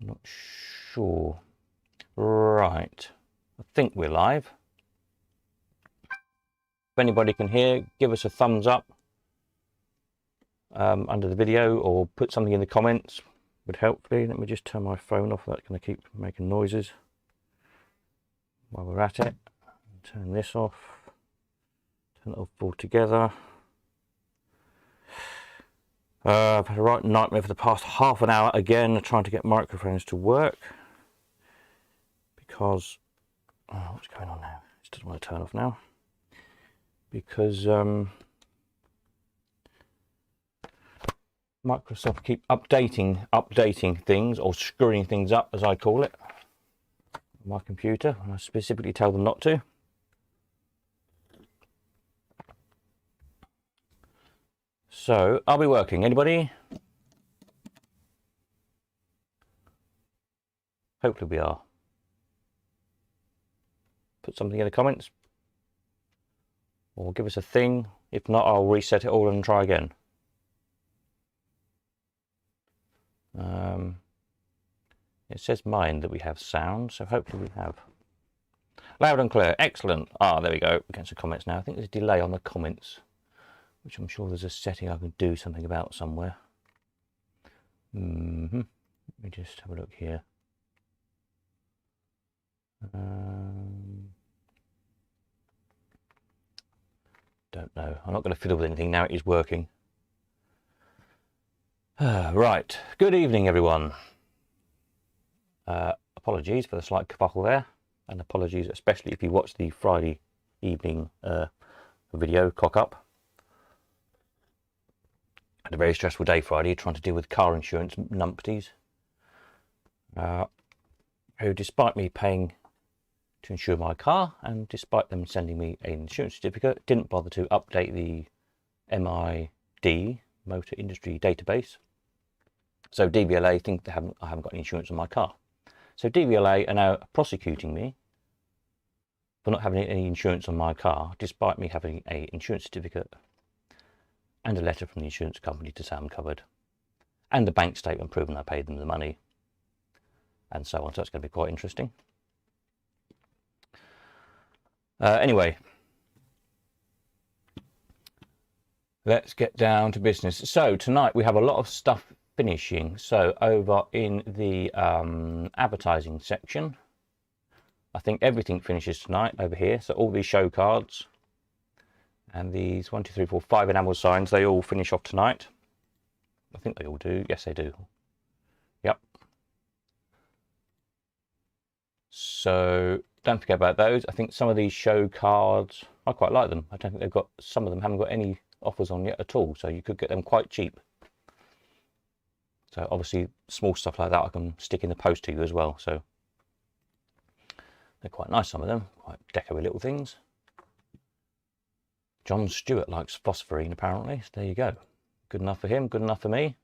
Not sure. Right. I think we're live. If anybody can hear, give us a thumbs up under the video, or put something in the comments. Would help me. Let me just turn my phone off. That's going to keep making noises while we're at it. Turn this off. Turn it off altogether. I've had a right nightmare for the past half an hour again trying to get microphones to work, because what's going on now? It doesn't want to turn off now because Microsoft keep updating things, or screwing things up as I call it, on my computer, and I specifically tell them not to. So, are we working? Anybody? Hopefully we are. Put something in the comments, or give us a thing. If not, I'll reset it all and try again. It says mine that we have sound, so hopefully we have. Loud and clear, excellent. Ah, there we go. Against the comments now. I think there's a delay on the comments, which I'm sure there's a setting I can do something about somewhere. Let me just have a look here. Don't know. I'm not going to fiddle with anything now. It is working. Right. Good evening, everyone. Apologies for the slight kerfuffle there, and apologies especially if you watched the Friday evening video cock up. Had a very stressful day Friday, trying to deal with car insurance numpties, who, despite me paying to insure my car, and despite them sending me an insurance certificate, didn't bother to update the MID, Motor Industry Database. So DVLA think I haven't got any insurance on my car. So DVLA are now prosecuting me for not having any insurance on my car, despite me having an insurance certificate and a letter from the insurance company to say I'm covered, and a bank statement proving I paid them the money, and so on. So it's going to be quite interesting. Anyway, let's get down to business. So tonight we have a lot of stuff finishing. So over in the advertising section, I think everything finishes tonight over here. So all these show cards and these 1, 2, 3, 4, 5 enamel signs, they all finish off tonight. I think they all do. Yes, they do. Yep. So don't forget about those. I think some of these show cards, I quite like them. I don't think they've got, some of them haven't got any offers on yet at all, so you could get them quite cheap. So obviously small stuff like that I can stick in the post to you as well. So they're quite nice, some of them, quite decoy little things. John Stewart likes phosphorine apparently, so there you go. Good enough for him, good enough for me.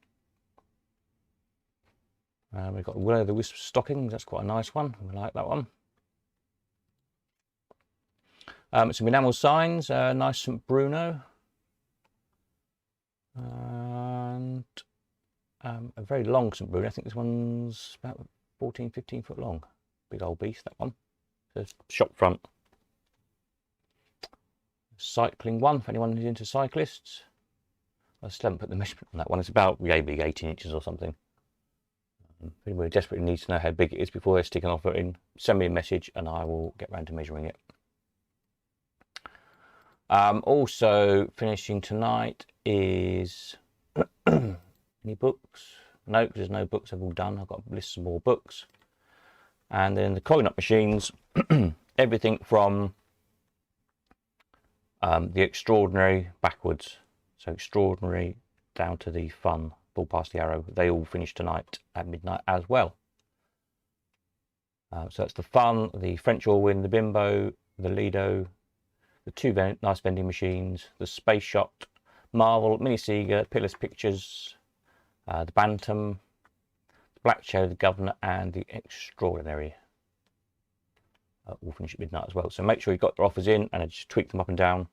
We've got Will o' the Wisp stockings, that's quite a nice one, we like that one. Some enamel signs, nice St Bruno. And a very long St Bruno. I think this one's about 14, 15 foot long. Big old beast, that one. So shop front. Cycling one, if anyone is into cyclists. I still haven't put the measurement on that one. It's about maybe 18 inches or something. If anybody desperately needs to know how big it is before they stick an offer in, send me a message and I will get round to measuring it. Also finishing tonight is any books? No, there's no books. I've all done. I've got lists of more books. And then the coin up machines, everything from the extraordinary backwards. So extraordinary down to the fun, ball past the arrow. They all finish tonight at midnight as well. So that's the fun, the French Orwin, the Bimbo, the Lido, the two nice vending machines, the Space Shot, Marvel, Mini Sega, Pillar's Pictures, the Bantam, the Black Chair, the Governor, and the Extraordinary. Will finish at midnight as well. So make sure you've got your offers in and just tweak them up and down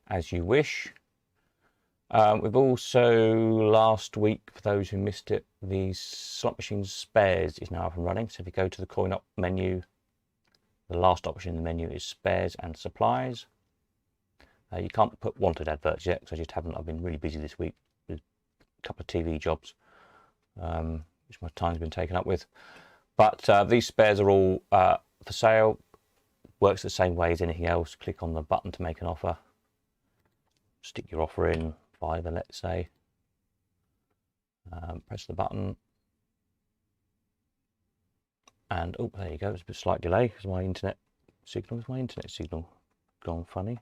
as you wish. We've also, last week, for those who missed it, the Slot Machine Spares is now up and running. So if you go to the Coin Op menu, the last option in the menu is Spares and Supplies. You can't put wanted adverts yet, because I just haven't. I've been really busy this week with a couple of TV jobs, which my time's been taken up with. But these spares are all for sale. Works the same way as anything else. Click on the button to make an offer. Stick your offer in, $5, let's say. Press the button. And oh, there you go. It's a bit slight delay because my internet signal gone funny.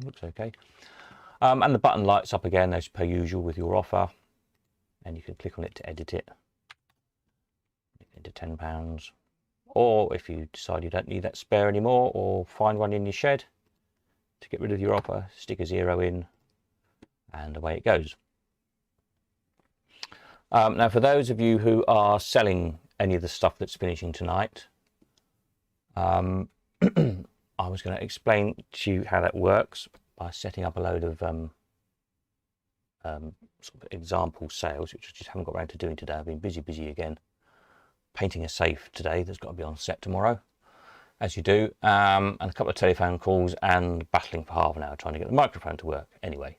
Looks okay. And the button lights up again as per usual with your offer, and you can click on it to edit it. Into £10, or if you decide you don't need that spare anymore, or find one in your shed to get rid of your offer, stick a 0 in, and away it goes. Now, for those of you who are selling any of the stuff that's finishing tonight, I was going to explain to you how that works by setting up a load of sort of example sales, which I just haven't got around to doing today. I've been busy again. Painting a safe today that's got to be on set tomorrow, as you do, and a couple of telephone calls and battling for half an hour trying to get the microphone to work. Anyway,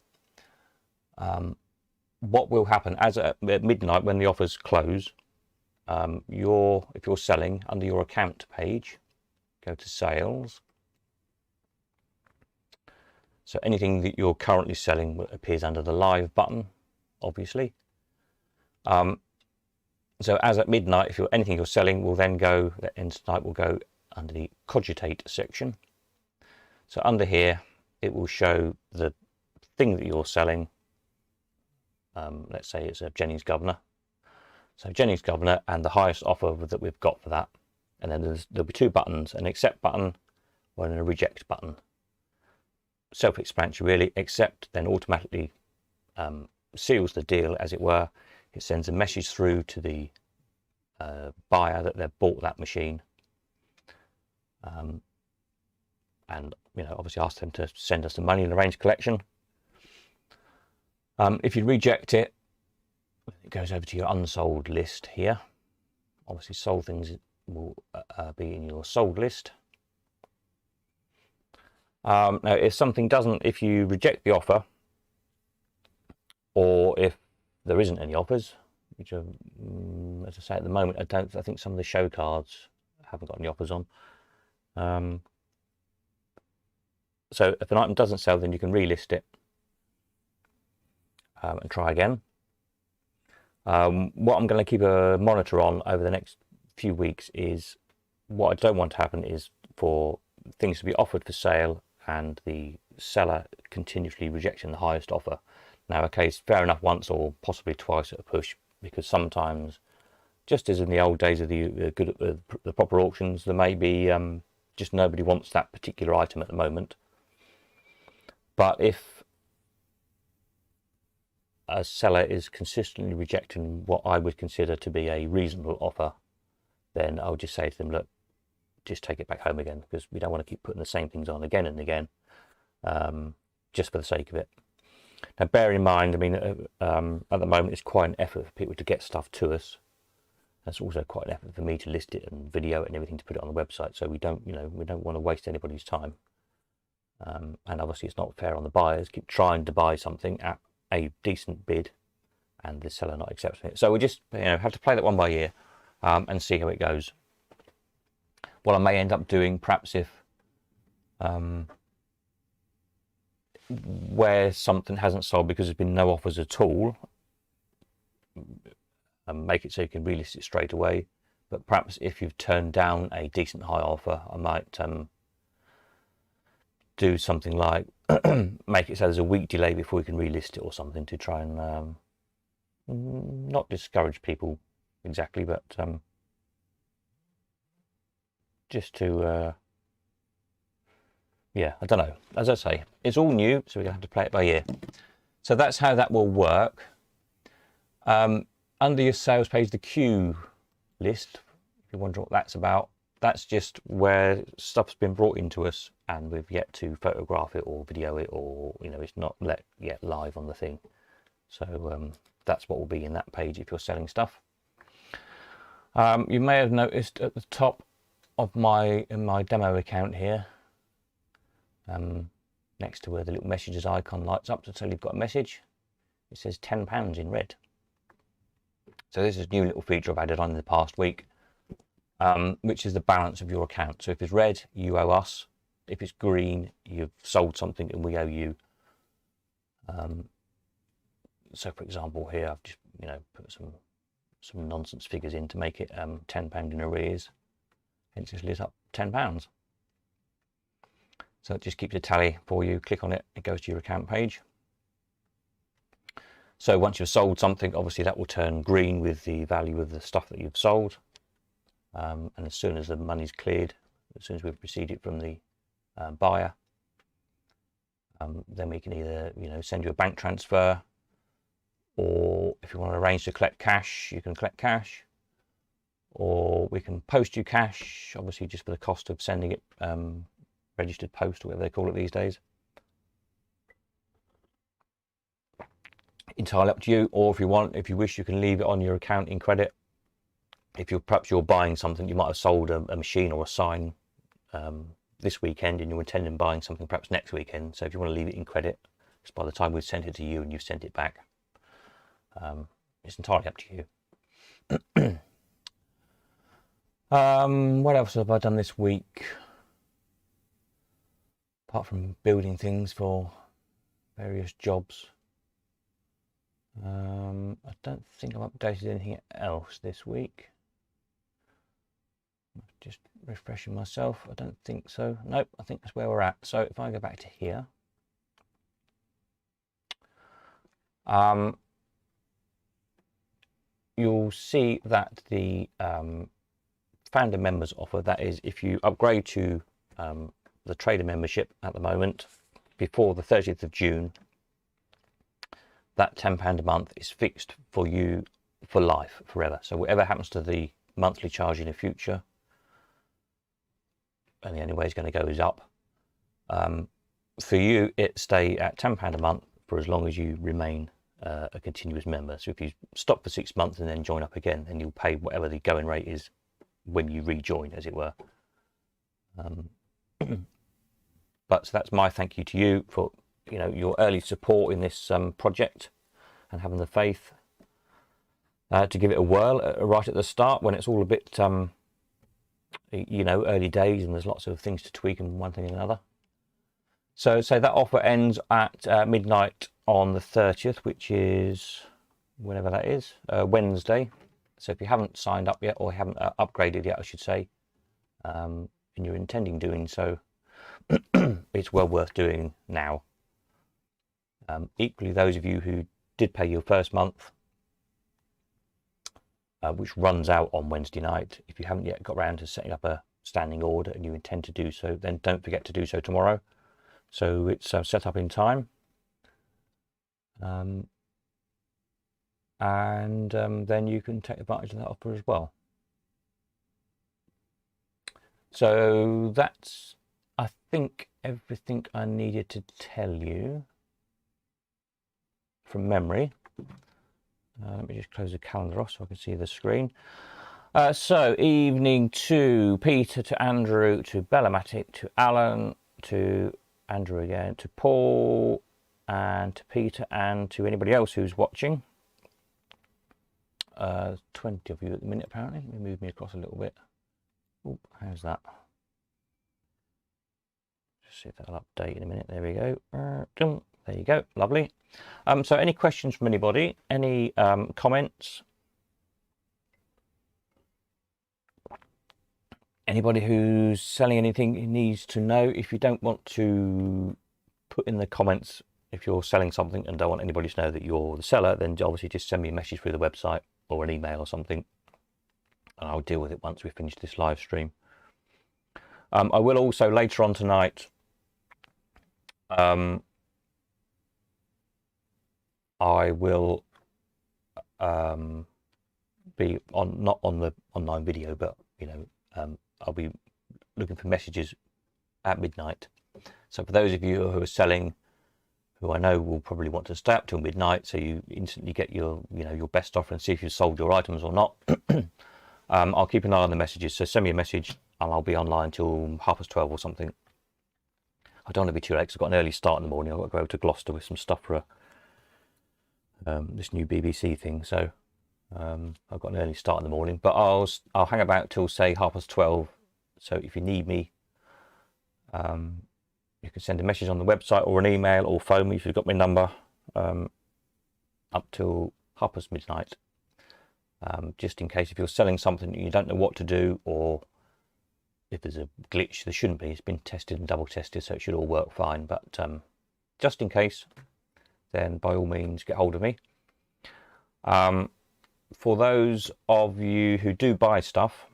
what will happen as at midnight when the offers close, if you're selling, under your account page, go to sales. So anything that you're currently selling appears under the live button, obviously. So as at midnight, if anything you're selling will then go, that ends tonight, will go under the cogitate section. So under here, it will show the thing that you're selling. Let's say it's a Jennings Governor. So Jennings Governor and the highest offer that we've got for that. And then there'll be two buttons, an accept button or a reject button. Self-explanatory really. Accept then automatically seals the deal, as it were. It sends a message through to the buyer that they've bought that machine, and obviously ask them to send us the money and arrange collection. If you reject it, it goes over to your unsold list here. Obviously, sold things will be in your sold list. Now, if you reject the offer, or if there isn't any offers, which are, as I say, at the moment, I think some of the show cards haven't got any offers on. So if an item doesn't sell, then you can relist it and try again. What I'm going to keep a monitor on over the next few weeks is, what I don't want to happen is for things to be offered for sale and the seller continuously rejecting the highest offer. Now, okay, it's fair enough once or possibly twice at a push, because sometimes, just as in the old days of the proper auctions, there may be just nobody wants that particular item at the moment. But if a seller is consistently rejecting what I would consider to be a reasonable offer, then I'll just say to them, look, just take it back home again, because we don't want to keep putting the same things on again and again, just for the sake of it. Now, bear in mind, I mean, at the moment, it's quite an effort for people to get stuff to us. That's also quite an effort for me to list it and video it and everything to put it on the website. So we don't want to waste anybody's time. And obviously, it's not fair on the buyers. Keep trying to buy something at a decent bid, and the seller not accepting it. So we just have to play that one by ear and see how it goes. What I may end up doing, perhaps, if where something hasn't sold because there's been no offers at all, and make it so you can relist it straight away. But perhaps if you've turned down a decent high offer, I might do something like make it so there's a week delay before you can relist it or something, to try and not discourage people exactly, but just to yeah, I don't know. As I say, it's all new, so we're going to have to play it by ear. So that's how that will work. Under your sales page, the queue list, if you're wondering what that's about, That's just where stuff's been brought into us and we've yet to photograph it or video it, or it's not yet live on the thing. So that's what will be in that page if you're selling stuff. You may have noticed at the top of my demo account here, next to where the little messages icon lights up to tell you've got a message, it says £10 in red. So this is a new little feature I've added on in the past week, which is the balance of your account. So if it's red, you owe us. If it's green, you've sold something and we owe you. So for example here, I've just put some nonsense figures in to make it £10 in arrears. Hence it's lit up £10. So it just keeps a tally for you. Click on it, it goes to your account page. So once you've sold something, obviously that will turn green with the value of the stuff that you've sold. And as soon as the money's cleared, as soon as we've received it from the buyer, then we can either send you a bank transfer, or if you want to arrange to collect cash, you can collect cash, or we can post you cash, obviously just for the cost of sending it registered post, or whatever they call it these days. Entirely up to you. Or if you wish, you can leave it on your account in credit. If perhaps you're buying something, you might have sold a machine or a sign this weekend and you're intending on buying something perhaps next weekend. So if you want to leave it in credit, because by the time we've sent it to you and you've sent it back, it's entirely up to you. What else have I done this week? Apart from building things for various jobs, I don't think I've updated anything else this week. Just refreshing myself. I don't think so. Nope, I think that's where we're at. So if I go back to here, you'll see that the founder members offer, that is if you upgrade to the trader membership at the moment before the 30th of June, that £10 a month is fixed for you for life, forever. So whatever happens to the monthly charge in the future, and the only way it's going to go is up, for you it stay at £10 a month for as long as you remain a continuous member. So if you stop for 6 months and then join up again, then you'll pay whatever the going rate is when you rejoin, as it were. But so that's my thank you to you for your early support in this project and having the faith to give it a whirl right at the start when it's all a bit early days and there's lots of things to tweak and one thing and another. So that offer ends at midnight on the 30th, which is whenever that is, Wednesday. So if you haven't signed up yet, or haven't upgraded yet I should say, and you're intending doing so, it's well worth doing now. Equally, those of you who did pay your first month, which runs out on Wednesday night, if you haven't yet got around to setting up a standing order and you intend to do so, then don't forget to do so tomorrow. So it's set up in time. And then you can take advantage of that offer as well. So that's, I think, everything I needed to tell you from memory. Let me just close the calendar off so I can see the screen. So evening to Peter, to Andrew, to Bellamatic, to Alan, to Andrew again, to Paul, and to Peter, and to anybody else who's watching. 20 of you at the minute apparently. Let me move me across a little bit. Oh, how's that? Just see if that'll update in a minute. There we go. There you go. Lovely. So any questions from anybody? Any comments? Anybody who's selling anything needs to know. If you don't want to put in the comments if you're selling something and don't want anybody to know that you're the seller, then obviously just send me a message through the website or an email or something, and I'll deal with it once we finish this live stream. I will also later on tonight I will be on, not on the online video, but I'll be looking for messages at midnight. So for those of you who are selling, who I know will probably want to stay up till midnight, so you instantly get your your best offer and see if you've sold your items or not. I'll keep an eye on the messages. So send me a message and I'll be online till 12:30 or something. I don't want to be too late because I've got an early start in the morning. I've got to go over to Gloucester with some stuff for this new BBC thing. So I've got an early start in the morning, but I'll hang about till say 12:30. So if you need me, you can send a message on the website or an email or phone me if you've got my number up till midnight. Just in case if you're selling something and you don't know what to do, or if there's a glitch, there shouldn't be. It's been tested and double tested, so it should all work fine. But just in case, then by all means get hold of me. For those of you who do buy stuff,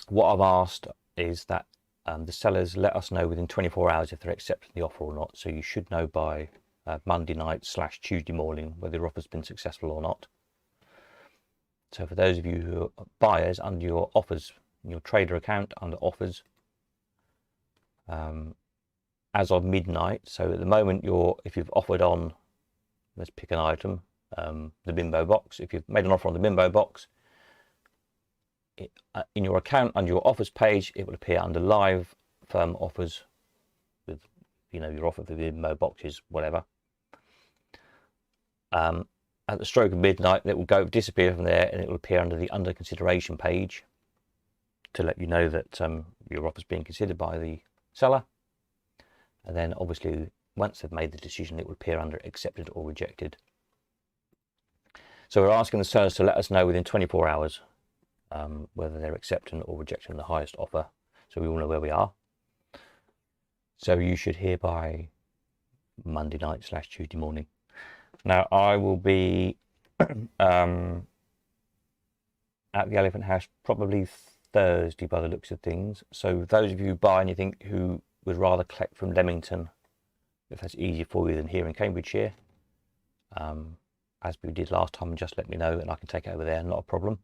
what I've asked is that the sellers let us know within 24 hours if they're accepting the offer or not. So you should know by Monday night / Tuesday morning whether your offer's been successful or not. So for those of you who are buyers, under your offers, your trader account under offers, as of midnight, so at the moment if you've offered on, let's pick an item, the bimbo box. If you've made an offer on the bimbo box, in your account under your offers page, it will appear under live firm offers with your offer for the bimbo boxes, whatever. At the stroke of midnight, it will disappear from there, and it will appear under the under consideration page to let you know that your offer is being considered by the seller. And then obviously once they've made the decision, it will appear under accepted or rejected. So we're asking the sellers to let us know within 24 hours whether they're accepting or rejecting the highest offer, so we all know where we are. So you should hear by Monday night / Tuesday morning. Now I will be at the Elephant House probably Thursday by the looks of things. So those of you who buy anything who would rather collect from Leamington, if that's easier for you than here in Cambridgeshire, as we did last time, just let me know and I can take it over there, not a problem.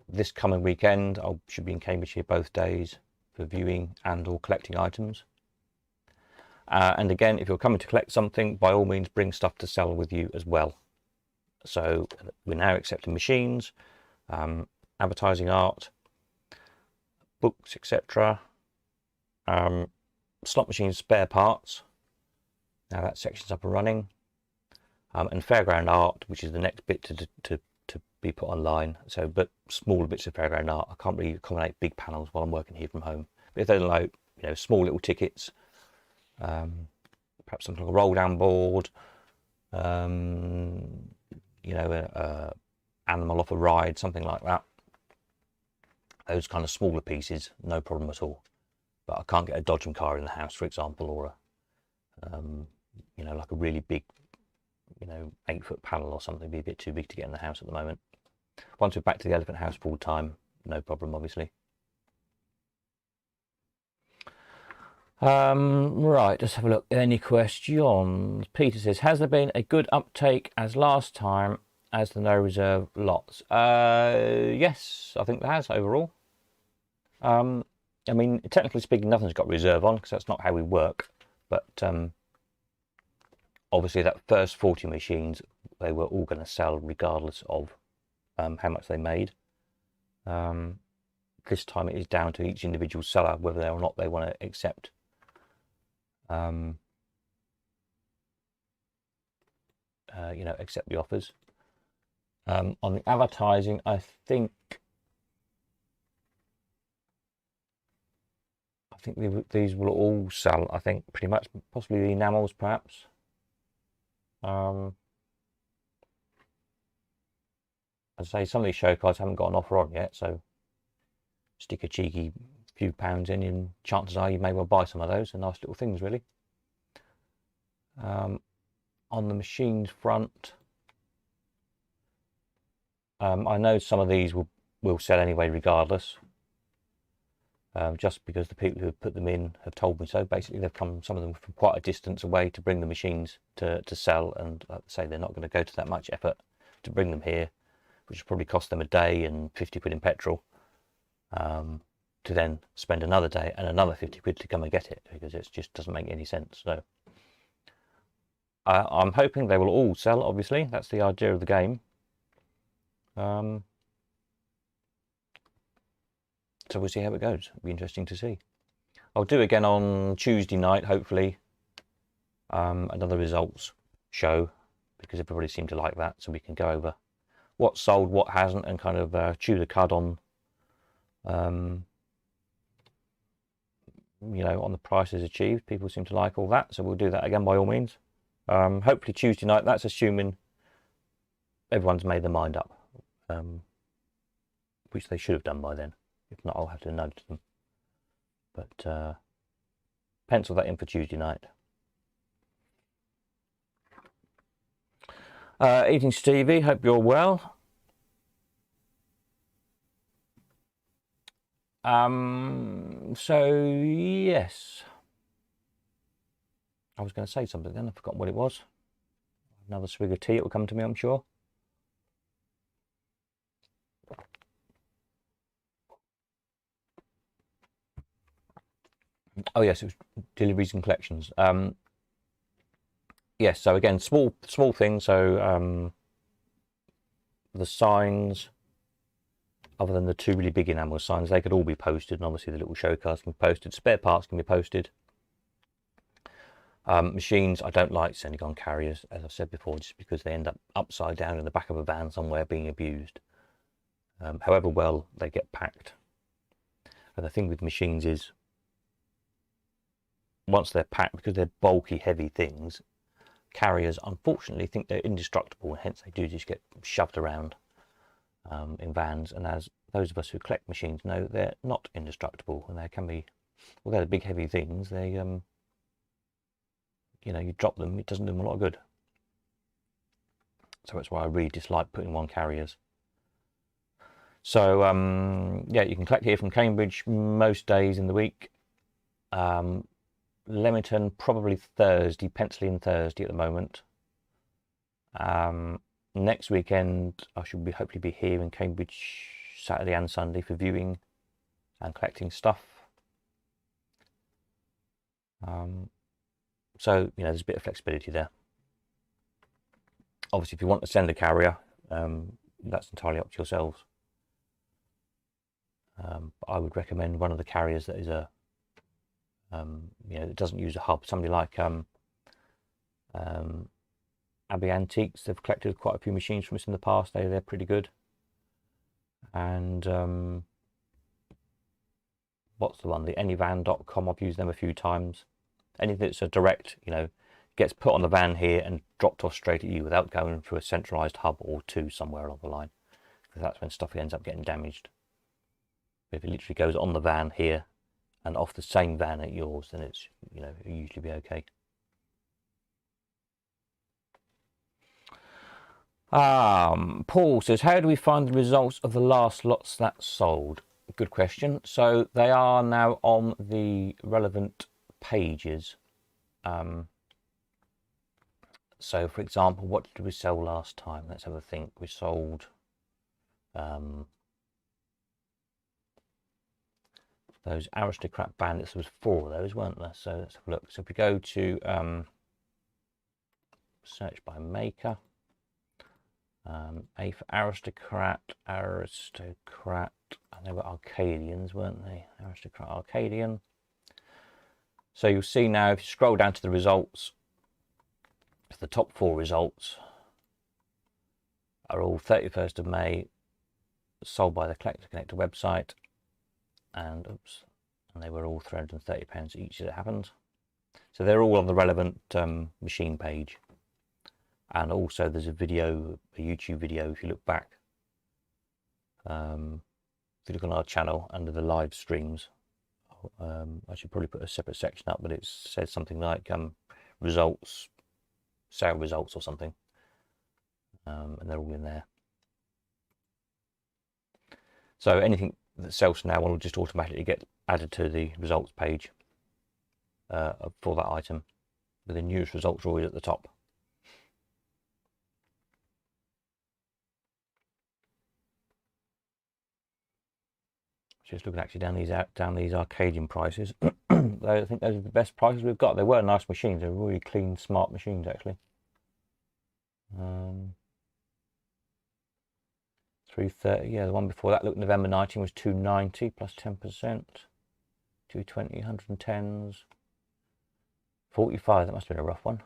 This coming weekend I should be in Cambridgeshire both days for viewing and or collecting items. And again, if you're coming to collect something, by all means bring stuff to sell with you as well. So we're now accepting machines, advertising art, books, etc. Slot machines, spare parts. Now that section's up and running. And fairground art, which is the next bit to be put online. So, but smaller bits of fairground art. I can't really accommodate big panels while I'm working here from home. But if they're like small little tickets, perhaps something like a roll down board, animal off a ride, something like that. Those kind of smaller pieces, no problem at all. But I can't get a dodgem car in the house, for example, or like a really big 8-foot panel or something. Be a bit too big to get in the house at the moment. Once we're back to the Elephant House full time, no problem, obviously. Right, let's have a look. Any questions? Peter says, has there been a good uptake as last time as the no reserve lots? Yes, I think there has overall. I mean, technically speaking, nothing's got reserve on because that's not how we work. But obviously that first 40 machines, they were all going to sell regardless of how much they made. This time it is down to each individual seller whether or not they want to accept accept the offers. On the advertising, I think these will all sell. I think pretty much, possibly the enamels perhaps. I'd say some of these show cards haven't got an offer on yet, so stick a cheeky few pounds in and chances are you may well buy some of those. They're nice little things, really. On the machines front, I know some of these will sell anyway regardless, just because the people who have put them in have told me so. Basically they've come, some of them, from quite a distance away to bring the machines to sell, and like I say, they're not going to go to that much effort to bring them here which will probably cost them a day and 50 quid in petrol, to then spend another day and another 50 quid to come and get it, because it just doesn't make any sense. So I'm hoping they will all sell, obviously. That's the idea of the game. So we'll see how it goes. It'll be interesting to see. I'll do again on Tuesday night, hopefully, another results show, because everybody seemed to like that, so we can go over what sold, what hasn't, and kind of chew the cud on, you know, on the prices achieved. People seem to like all that, so we'll do that again by all means. Hopefully Tuesday night. That's assuming everyone's made their mind up, which they should have done by then. If not, I'll have to nudge them. But pencil that in for Tuesday night. Eating Stevie, hope you're well. So yes, I was going to say something then, I forgot what it was. Another swig of tea, it will come to me, I'm sure. Oh yes, it was deliveries and collections. Yes, so again, small things. So the signs, other than the two really big enamel signs, they could all be posted, and obviously the little show cards can be posted. Spare parts can be posted. Machines, I don't like sending on carriers, as I've said before, just because they end up upside down in the back of a van somewhere being abused. However well they get packed. And the thing with machines is, once they're packed, because they're bulky, heavy things, carriers unfortunately think they're indestructible, and hence they do just get shoved around in vans. And as those of us who collect machines know, they're not indestructible, and they can be, although they're big heavy things, they you know, you drop them, it doesn't do them a lot of good. So that's why I really dislike putting on carriers. So yeah, you can collect here from Cambridge most days in the week. Leamington probably Thursday, pencil in Thursday at the moment. Next weekend I should hopefully be here in Cambridge Saturday and Sunday for viewing and collecting stuff. So, you know, there's a bit of flexibility there. Obviously, if you want to send a carrier, that's entirely up to yourselves. But I would recommend one of the carriers that is a, you know, that doesn't use a hub. Somebody like Abbey Antiques. They've collected quite a few machines from us in the past. They're pretty good. And what's the one? The Anyvan.com. I've used them a few times. Anything that's a direct, you know, gets put on the van here and dropped off straight at you without going through a centralised hub or two somewhere along the line, because that's when stuff ends up getting damaged. But if it literally goes on the van here and off the same van at yours, then it's, you know, it'll usually be okay. Paul says, how do we find the results of the last lots that sold? Good question. So they are now on the relevant pages. So for example, what did we sell last time? Let's have a think. We sold those Aristocrat Bandits. There was 4 of those, weren't there? So let's have a look. So if we go to search by maker, A for Aristocrat, and they were Arcadians, weren't they? Aristocrat, Arcadian. So you'll see now, if you scroll down to the results, the top 4 results are all 31st of May, sold by the Collector Connector website, and they were all £330 each as it happened. So they're all on the relevant machine page. And also there's a video, a YouTube video, if you look back, if you look on our channel under the live streams, I should probably put a separate section up, but it says something like results, sale results or something, and they're all in there. So anything that sells now will just automatically get added to the results page for that item, but the newest results are always at the top. Just looking actually down these Arcadian prices. I think those are the best prices we've got. They were nice machines. They were really clean, smart machines actually. 330. Yeah, the one before that, look, November 19 was 290 plus 10%. 220, 110s. 45. That must have been a rough one.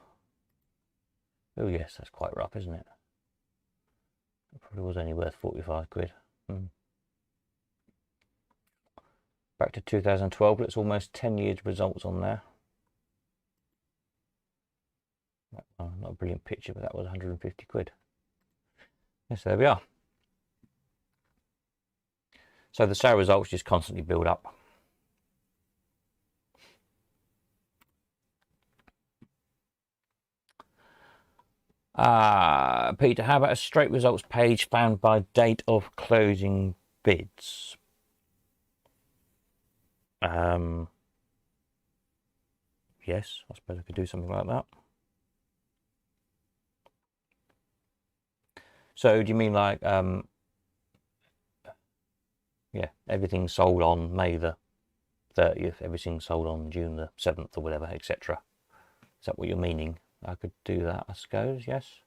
Oh yes, that's quite rough, isn't it? It probably was only worth 45 quid. Back to 2012, but it's almost 10 years results on there. Not a brilliant picture, but that was 150 quid. Yes, there we are. So the sale results just constantly build up. Peter, how about a straight results page found by date of closing bids? Yes, I suppose I could do something like that. So do you mean like, yeah, everything's sold on May the 30th, everything's sold on June the 7th or whatever, etc. Is that what you're meaning? I could do that, I suppose, yes.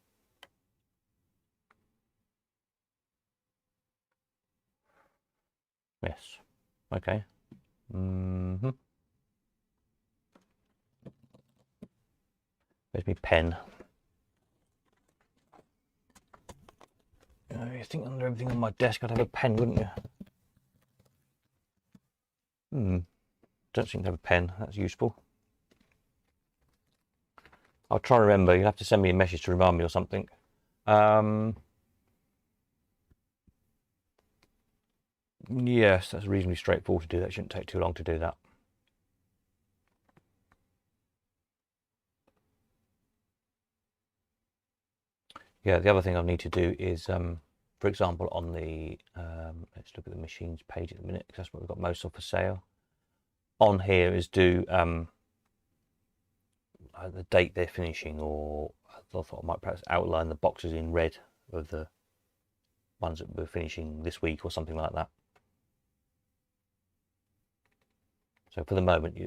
Yes, okay. Where's my pen? You think under everything on my desk I'd have a pen, wouldn't you? Don't seem to have a pen. That's useful. I'll try to remember. You'll have to send me a message to remind me or something. Yes, that's reasonably straightforward to do. That shouldn't take too long to do that. Yeah, the other thing I need to do is, for example, on the, let's look at the machines page at the minute, because that's what we've got most of for sale. On here is do the date they're finishing, or I thought I might perhaps outline the boxes in red of the ones that we're finishing this week or something like that. So for the moment,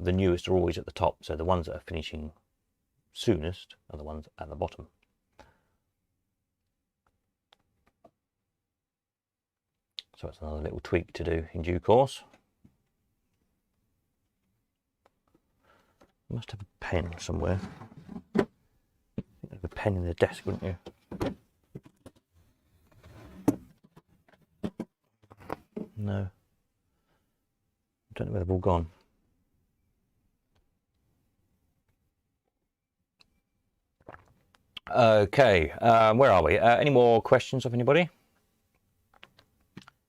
the newest are always at the top, so the ones that are finishing soonest are the ones at the bottom. So it's another little tweak to do in due course. I must have a pen somewhere. You'd have a pen in the desk, wouldn't you? No. I don't know where they've all gone. Okay, where are we? Any more questions of anybody?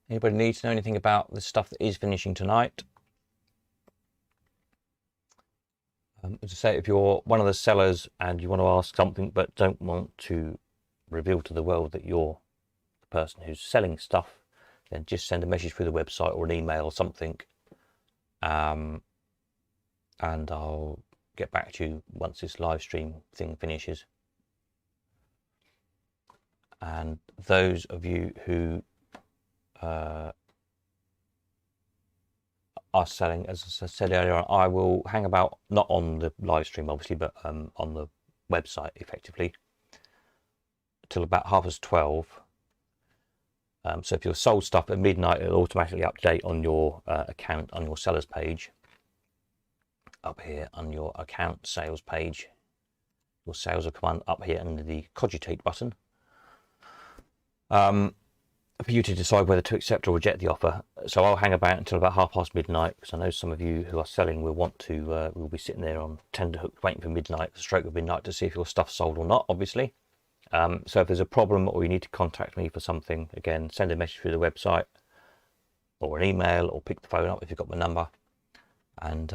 Anybody need to know anything about the stuff that is finishing tonight? As I say, if you're one of the sellers and you want to ask something but don't want to reveal to the world that you're the person who's selling stuff, then just send a message through the website or an email or something, and I'll get back to you once this live stream thing finishes. And those of you who are selling, as I said earlier on, I will hang about, not on the live stream obviously, but on the website effectively till about 12:30. So if you've sold stuff at midnight, it'll automatically update on your account, on your sellers page up here on your account sales page. Your sales will come up here under the cogitate button. For you to decide whether to accept or reject the offer. So I'll hang about until about midnight, because I know some of you who are selling will want to, will be sitting there on tenterhooks waiting for midnight, the stroke of midnight, to see if your stuff's sold or not, obviously. So if there's a problem or you need to contact me for something, again, send a message through the website or an email, or pick the phone up if you've got my number, and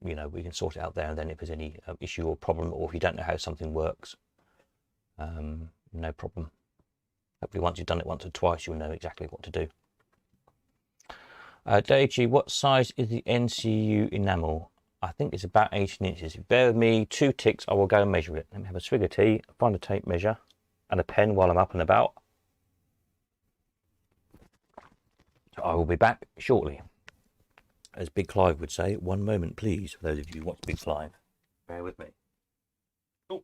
you know, we can sort it out there and then if there's any issue or problem, or if you don't know how something works, no problem. Hopefully once you've done it once or twice, you'll know exactly what to do. Daichi, what size is the NCU enamel? I think it's about 18 inches. If you bear with me 2 ticks, I will go and measure it. Let me have a swig of tea, find a tape measure and a pen while I'm up and about. So I will be back shortly. As Big Clive would say, one moment please, for those of you who watch Big Clive. Bear with me. Oh.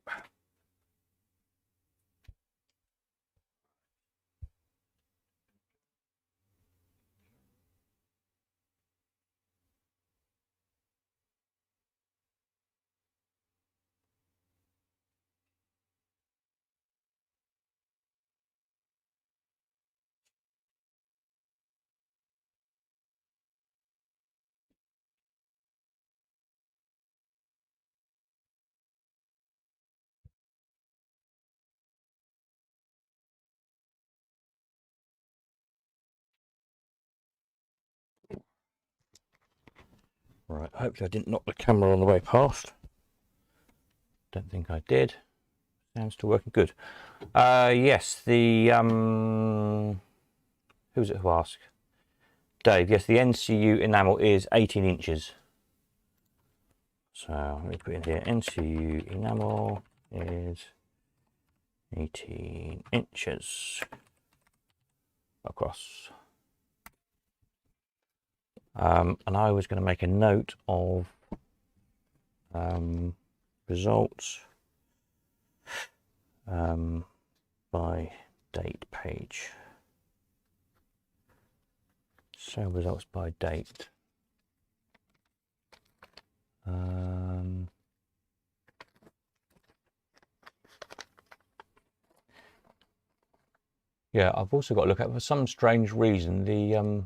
Right, hopefully I didn't knock the camera on the way past. Don't think I did. Sounds still working good. Yes, the who's it who asked? Dave. Yes, the NCU enamel is 18 inches. So let me put in here. NCU enamel is 18 inches across. And I was going to make a note of results by date page. So results by date. Yeah, I've also got to look at, for some strange reason, the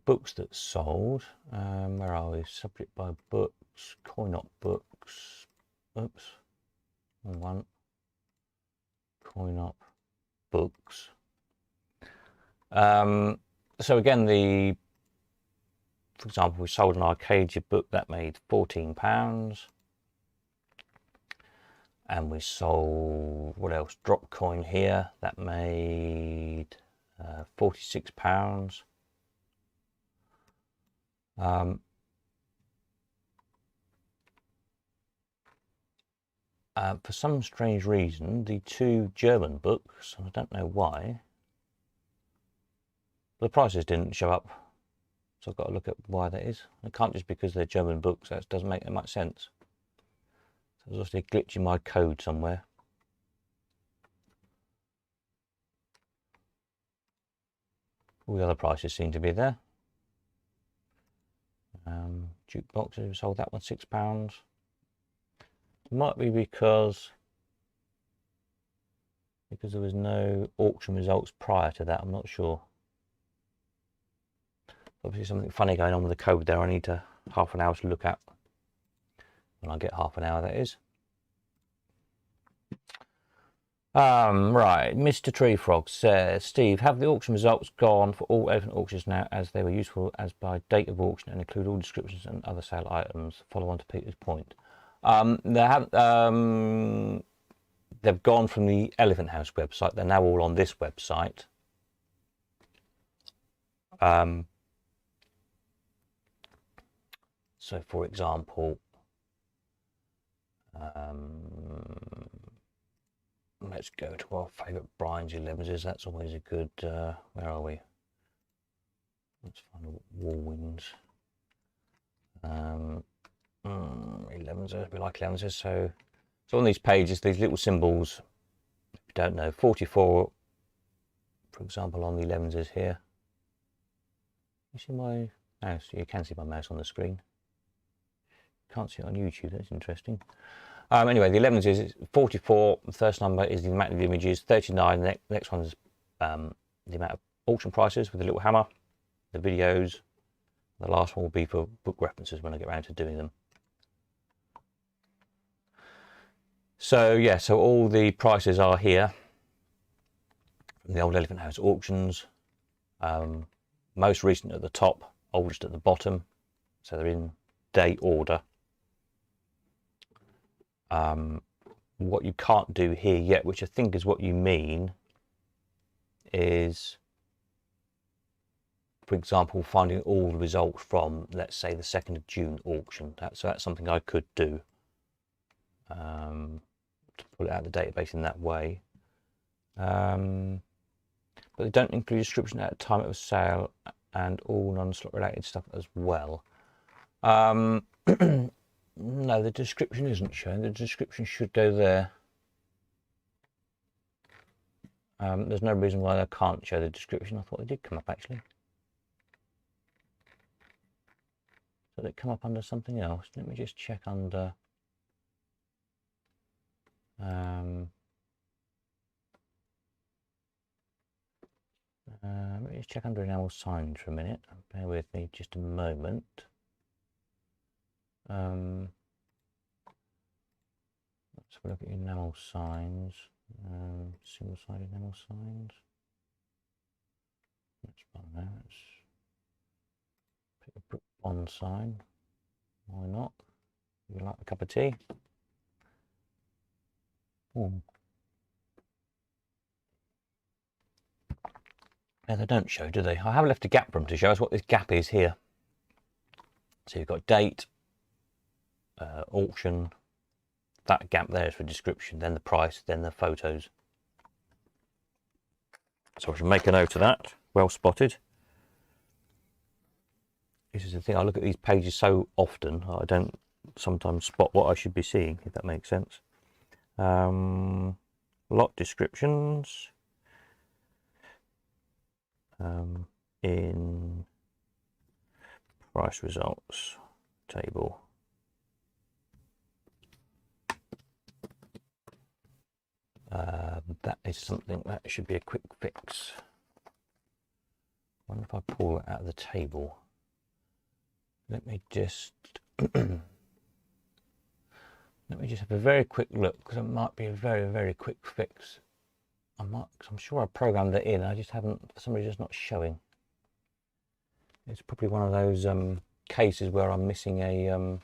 books that sold. Where are we? Subject by books, Coin-op books. Oops, one. Coin-op books. So again, for example, we sold an Arcadia book that made £14, and we sold, what else? Dropcoin here that made £46. For some strange reason, the two German books, I don't know why, the prices didn't show up. So I've got to look at why that is. It can't just because they're German books, that doesn't make that much sense. So there's also a glitch in my code somewhere. All the other prices seem to be there. Jukeboxes, we sold that one £6. It might be because there was no auction results prior to that, I'm not sure. Obviously something funny going on with the code there. I need half an hour to look at. When I get half an hour, that is. Right, Mr. Tree Frog says, Steve, have the auction results gone for all elephant auctions now, as they were useful as by date of auction and include all descriptions and other sale items? Follow on to Peter's point. They haven't. They've gone from the Elephant House website. They're now all on this website. So, for example, let's go to our favourite Brian's 11s. That's always a good. Where are we? Let's find Warwinds. 11s. We like 11s. So on these pages, these little symbols. If you don't know, 44, for example, on the 11s here. You see my mouse? You can see my mouse on the screen. Can't see it on YouTube. That's interesting. Anyway, the 11s is 44. The first number is the amount of images. 39. The next one is the amount of auction prices with the little hammer. The videos. The last one will be for book references when I get around to doing them. So yeah, so all the prices are here from the old Elephant House auctions. Most recent at the top, oldest at the bottom. So they're in day order. What you can't do here yet, which I think is what you mean, is, for example, finding all the results from, let's say, the 2nd of June auction. So that's something I could do, to pull it out of the database in that way. but they don't include description at the time of sale and all non-slot related stuff as well. No, the description isn't shown. The description should go there. There's no reason why I can't show the description. I thought it did come up actually. Did it come up under something else? Let me just check under. Let me just check under enamel signs for a minute. Bear with me just a moment. Let's have a look at enamel signs. Single-sided enamel signs. That's fine now. Let's pick a Brook Bond sign. Why not? You like a cup of tea? Ooh. Yeah, they don't show, do they? I have left a gap for them to show us what this gap is here. So you've got date, auction. That gap there is for description, then the price, then the photos. So I should make a note of that. Well spotted. This is the thing, I look at these pages so often, I don't sometimes spot what I should be seeing, if that makes sense. Lot descriptions. In price results table. That is something that should be a quick fix. I wonder if I pull it out of the table. Let me just let me just have a very quick look, because it might be a very quick fix. I'm sure I programmed it in. I just haven't. For some reason, it's not showing. It's probably one of those cases where I'm missing a. I'll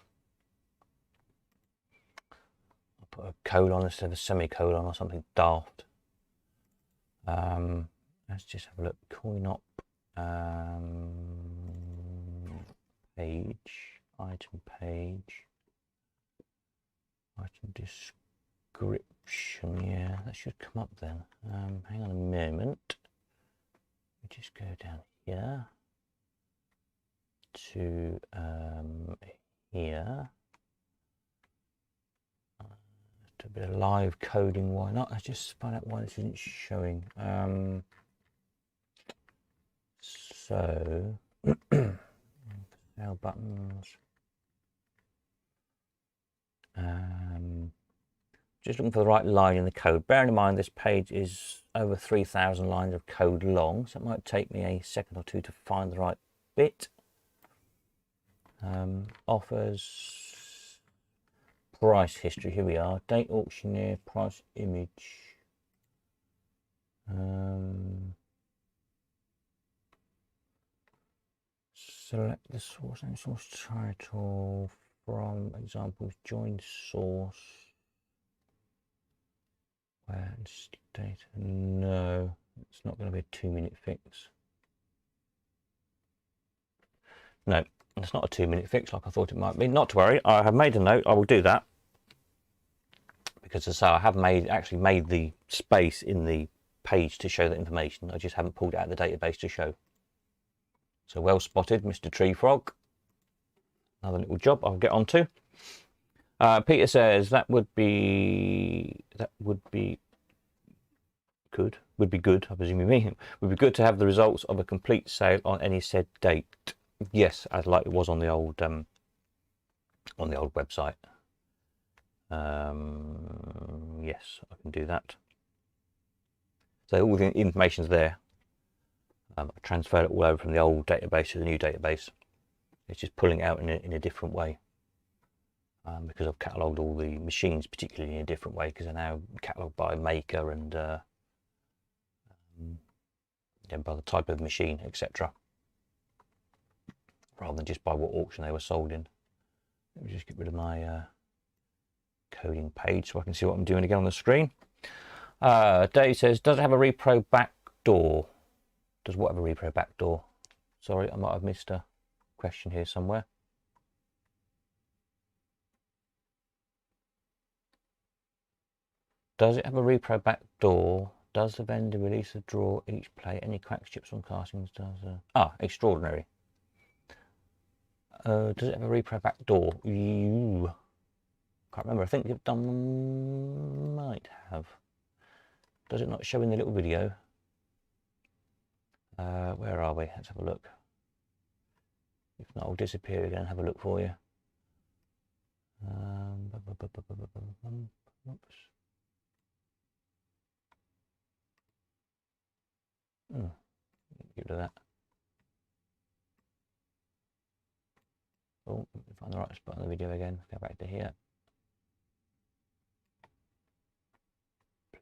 put a colon instead of a semicolon or something daft. Let's just have a look. Coin-op page, item page, item description. Yeah, that should come up then. Hang on a moment. We just go down here to here. A bit of live coding. Why not? Let's just find out why this isn't showing. So sale buttons. Just looking for the right line in the code. Bearing in mind this page is over 3,000 lines of code long, so it might take me a second or two to find the right bit. Offers, price history, here we are. Date, auctioneer, price, image. Select the source and source title from examples, join source. Where it's data? No, it's not going to be a 2-minute fix. No, it's not a 2-minute fix like I thought it might be. Not to worry, I have made a note. I will do that because as I say, I have actually made the space in the page to show the information. I just haven't pulled it out of the database to show. So well spotted, Mr. Tree Frog. Another little job I'll get on to. Peter says that would be good. I presume you mean would be good to have the results of a complete sale on any said date. Yes, as like it was on the old website. Yes, I can do that. So all the information's there. I transferred it all over from the old database to the new database. It's just pulling it out in a different way. Because I've catalogued all the machines particularly in a different way, because they're now catalogued by maker and by the type of machine, etc. Rather than just by what auction they were sold in. Let me just get rid of my coding page so I can see what I'm doing again on the screen. Dave says, does it have a repro backdoor? Does what have a repro backdoor? Sorry, I might have missed a question here somewhere. Does it have a repro backdoor Does the vendor release a drawer each play? Any cracks, chips on castings? Extraordinary. Does it have a repro back door? Can't remember. I think it might have. Does it not show in the little video? Where are we? Let's have a look. If not, I'll disappear again and have a look for you. Oops. Get rid of that. Oh, find the right spot on the video again. Go back to here.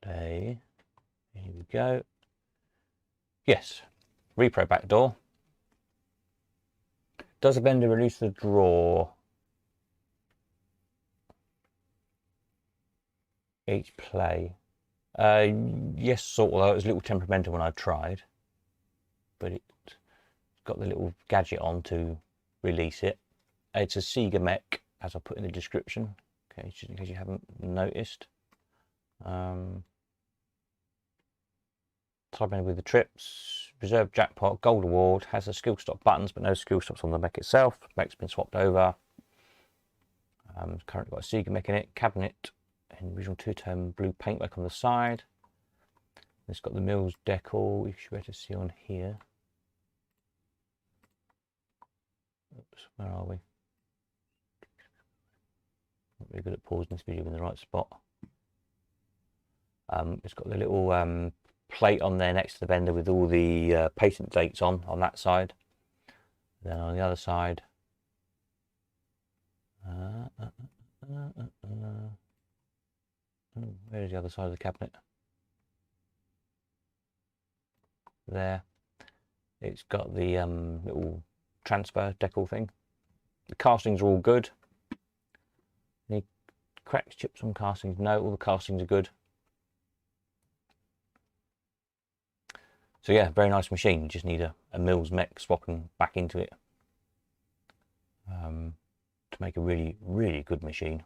Play. Here we go. Yes. Repro back door. Does the vendor release the drawer each play? Yes, sort of. It was a little temperamental when I tried, but it's got the little gadget on to release it. It's a Sega mech, as I put in the description, okay, just in case you haven't noticed. Type in with the trips, reserve jackpot, gold award, has the skill stop buttons, but no skill stops on the mech itself. Mech's been swapped over. Currently got a Sega mech in it, cabinet, and original two-tone blue paintwork on the side. It's got the Mills decal, you should be able to see on here. Oops, where are we? Not really good at pausing this video in the right spot. It's got the little plate on there next to the vendor with all the patent dates on that side. Then on the other side, where's the other side of the cabinet? There. It's got the little transfer decal thing. The castings are all good. Any cracks, chips on castings? No, all the castings are good. So yeah, very nice machine. You just need a Mills mech swapping back into it to make a really, really good machine.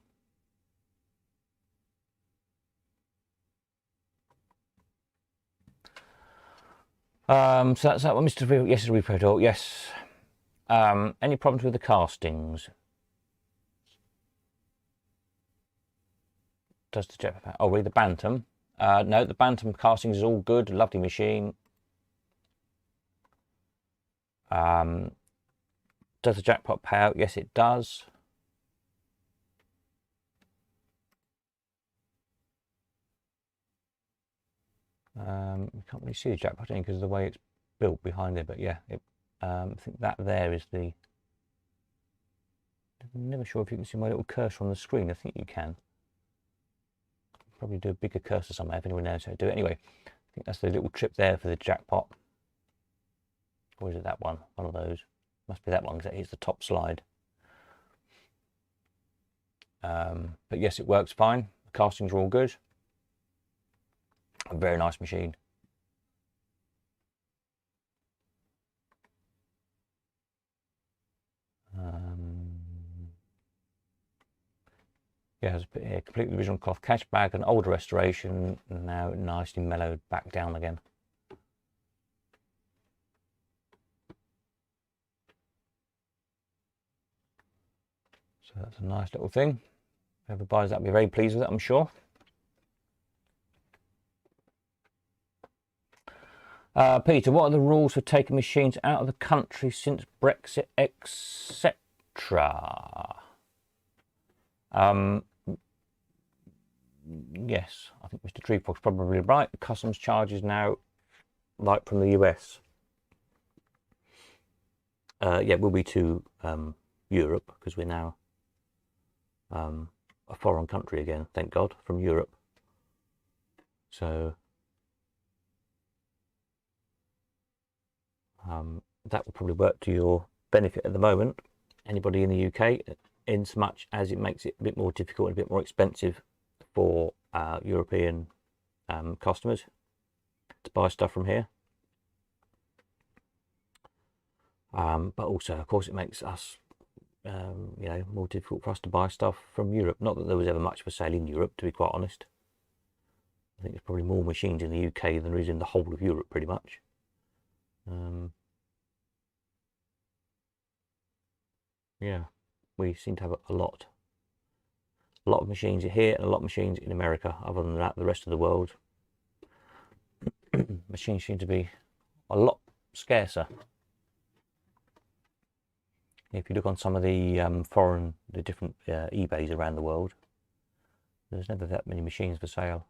So that's that one, Mr. Real. Yes, it's a repro door. Yes. Any problems with the castings? Does the jetpack? Oh, really? The Bantam? No, the Bantam castings is all good. Lovely machine. Does the jackpot pay out? Yes, it does. You can't really see the jackpot because of the way it's built behind it, but yeah, I think that there is the. I'm never sure if you can see my little cursor on the screen. I think you can. Probably do a bigger cursor somewhere if anyone knows how to do it. Anyway, I think that's the little trip there for the jackpot. Or is it that one? One of those. Must be that one because it hits the top slide. But yes, it works fine. The castings are all good. A very nice machine. Yeah, it's a completely original cloth cash bag, an older restoration, now nicely mellowed back down again. So that's a nice little thing. Whoever buys that will be very pleased with it, I'm sure. Peter, what are the rules for taking machines out of the country since Brexit, etc.? Yes, I think Mr. Treepog's probably right. Customs charges now, like from the US. Yeah, we'll be to Europe because we're now a foreign country again, thank God, from Europe. So that will probably work to your benefit at the moment. Anybody in the UK, in so much as it makes it a bit more difficult and a bit more expensive for European customers to buy stuff from here. But also, of course, it makes us, you know, more difficult for us to buy stuff from Europe. Not that there was ever much for sale in Europe, to be quite honest. I think there's probably more machines in the UK than there is in the whole of Europe, pretty much. Yeah, we seem to have a lot of machines here and a lot of machines in America. Other than that, the rest of the world, machines seem to be a lot scarcer. If you look on some of the the different eBays around the world, there's never that many machines for sale.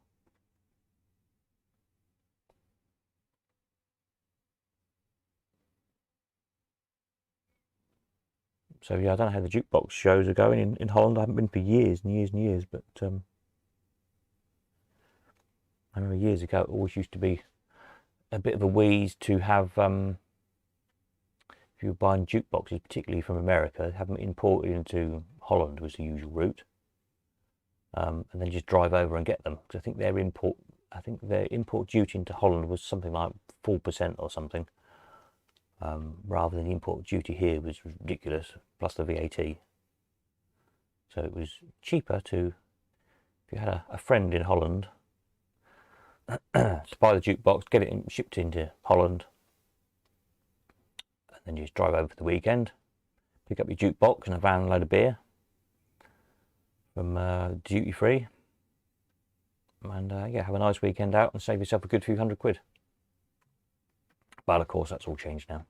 So yeah, I don't know how the jukebox shows are going in Holland. I haven't been for years and years and years, but I remember years ago it always used to be a bit of a wheeze to have, if you were buying jukeboxes, particularly from America, have them imported into Holland was the usual route, and then just drive over and get them, because I think their import duty into Holland was something like 4% or something. Rather than the import duty here was ridiculous, plus the VAT. So it was cheaper to, if you had a friend in Holland, to buy the jukebox, get it shipped into Holland, and then you just drive over for the weekend, pick up your jukebox and a van and a load of beer from duty free, and yeah, have a nice weekend out and save yourself a good few £100. But of course, that's all changed now.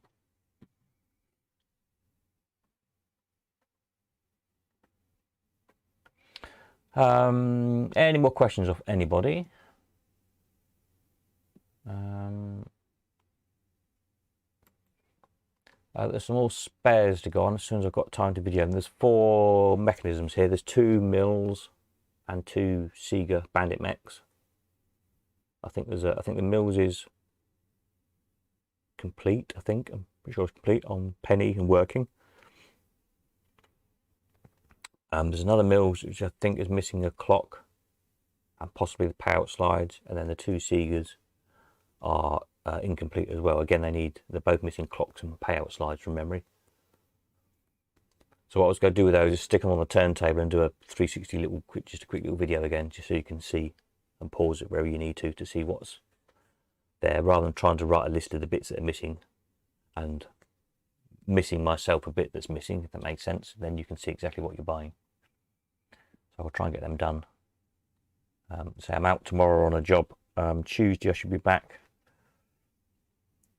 Any more questions of anybody? There's some more spares to go on as soon as I've got time to video. And there's 4 mechanisms here. There's 2 Mills and 2 Sega Bandit mechs. I think the Mills is complete. I'm pretty sure it's complete on penny and working. There's another Mills which I think is missing a clock and possibly the payout slides, and then the 2 Segas are incomplete as well. Again, they're both missing clocks and payout slides from memory. So what I was going to do with those is stick them on the turntable and do a 360 just a quick little video again, just so you can see and pause it wherever you need to see what's there, rather than trying to write a list of the bits that are missing and missing myself a bit that's missing, if that makes sense. Then you can see exactly what you're buying. So I'll try and get them done. So I'm out tomorrow on a job. Tuesday I should be back.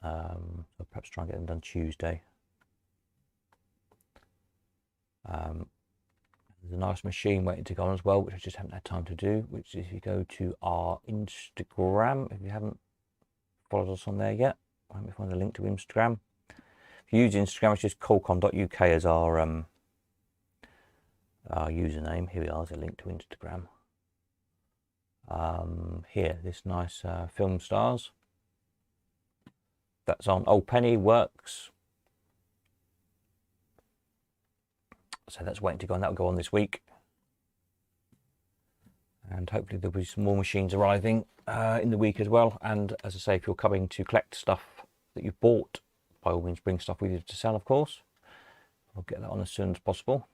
I'll perhaps try and get them done Tuesday. There's a nice machine waiting to go on as well, which I just haven't had time to do, which is, if you go to our Instagram, if you haven't followed us on there yet, let me find a link to Instagram. If you use Instagram, it's just colcom.uk as our username. Here we are, there's a link to Instagram. Here, this nice Film Stars. That's on Old Penny, works. So that's waiting to go on. That'll go on this week. And hopefully there'll be some more machines arriving in the week as well. And as I say, if you're coming to collect stuff that you've bought, by all means bring stuff with you to sell, of course. I'll get that on as soon as possible.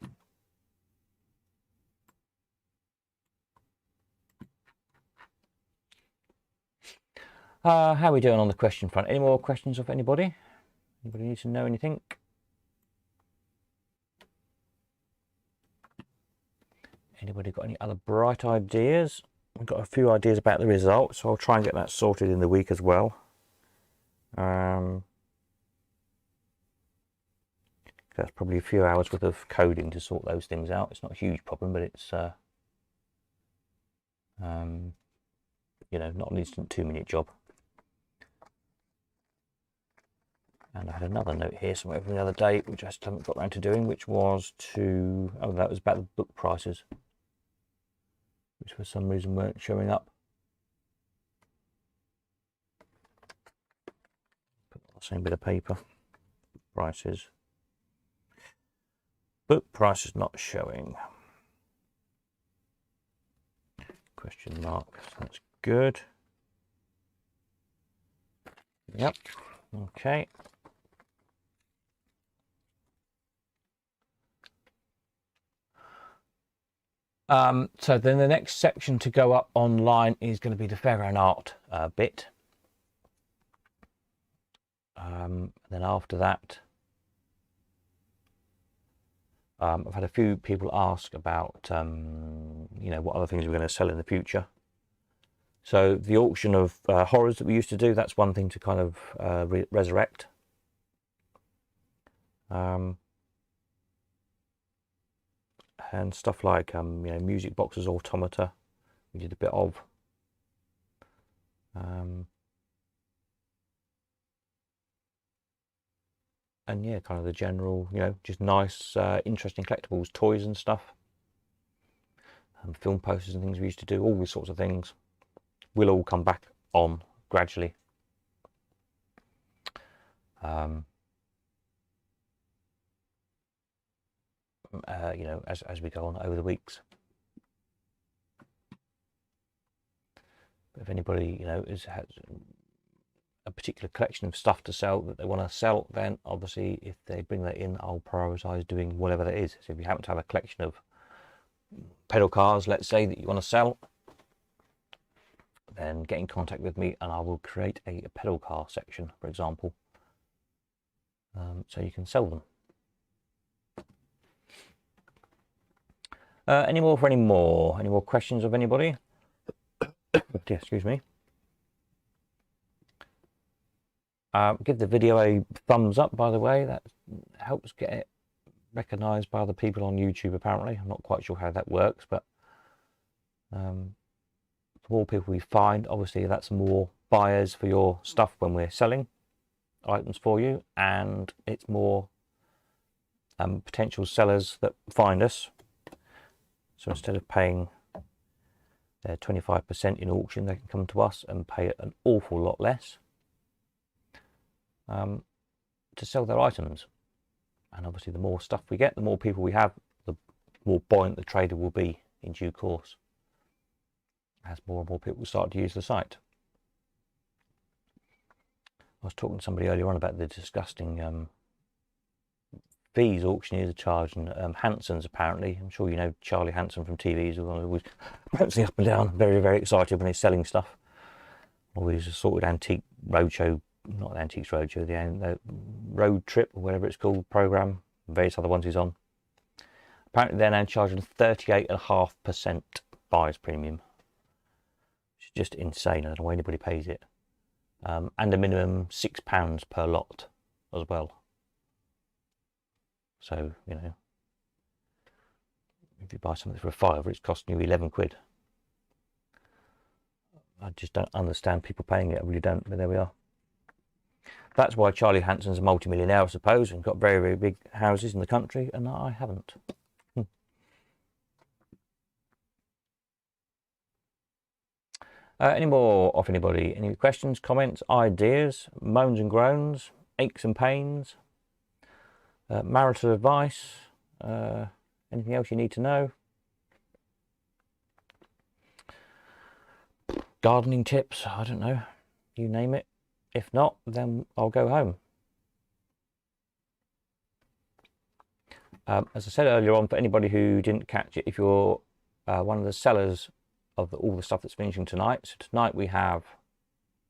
How are we doing on the question front? Any more questions of anybody? Anybody need to know anything? Anybody got any other bright ideas? I've got a few ideas about the results, so I'll try and get that sorted in the week as well. That's probably a few hours worth of coding to sort those things out. It's not a huge problem, but it's you know, not an instant 2-minute job. And I had another note here somewhere from the other day, which I still haven't got around to doing, which was to, oh, that was about the book prices, which for some reason weren't showing up. Put the same bit of paper. Prices. Book prices not showing. Question mark. So that's good. Yep. Okay. So then the next section to go up online is going to be the Fairground Art bit. Then after that, I've had a few people ask about, you know, what other things we're going to sell in the future. So the auction of horrors that we used to do, that's one thing to kind of resurrect. And stuff like, you know, music boxes, automata, we did a bit of. And yeah, kind of the general, you know, just nice, interesting collectibles, toys and stuff. Film posters and things we used to do, all these sorts of things will all come back on gradually. You know, as we go on over the weeks. But if anybody, you know, has a particular collection of stuff to sell that they want to sell, then obviously if they bring that in, I'll prioritize doing whatever that is. So if you happen to have a collection of pedal cars, let's say, that you want to sell, then get in contact with me and I will create a pedal car section, for example, so you can sell them. Any more questions of anybody? Yeah, excuse me. Give the video a thumbs up, by the way. That helps get it recognised by other people on YouTube, apparently. I'm not quite sure how that works, but the more people we find, obviously that's more buyers for your stuff when we're selling items for you, and it's more potential sellers that find us. So instead of paying their 25% in auction, they can come to us and pay an awful lot less to sell their items. And obviously the more stuff we get, the more people we have, the more buoyant the trader will be in due course, as more and more people start to use the site. I was talking to somebody earlier on about the disgusting fees auctioneers are charging. Hanson's, apparently. I'm sure you know Charlie Hanson from TVs, who always bouncing up and down, very, very excited when he's selling stuff. Always a sort of antique roadshow, not the Antiques Roadshow, the Road Trip, or whatever it's called, program, various other ones he's on. Apparently they're now charging 38.5% buyer's premium, which is just insane. I don't know why anybody pays it. And a minimum £6 per lot as well. So, you know, if you buy something for a £5, it's costing you 11 quid. I just don't understand people paying it. I really don't, but there we are. That's why Charlie Hanson's a multi-millionaire, I suppose, and got very, very big houses in the country, and I haven't. Any more off anybody? Any questions, comments, ideas, moans and groans, aches and pains, marital advice, anything else you need to know? Gardening tips, I don't know, you name it. If not, then I'll go home. As I said earlier on, for anybody who didn't catch it, if you're one of the sellers of all the stuff that's finishing tonight, so tonight we have,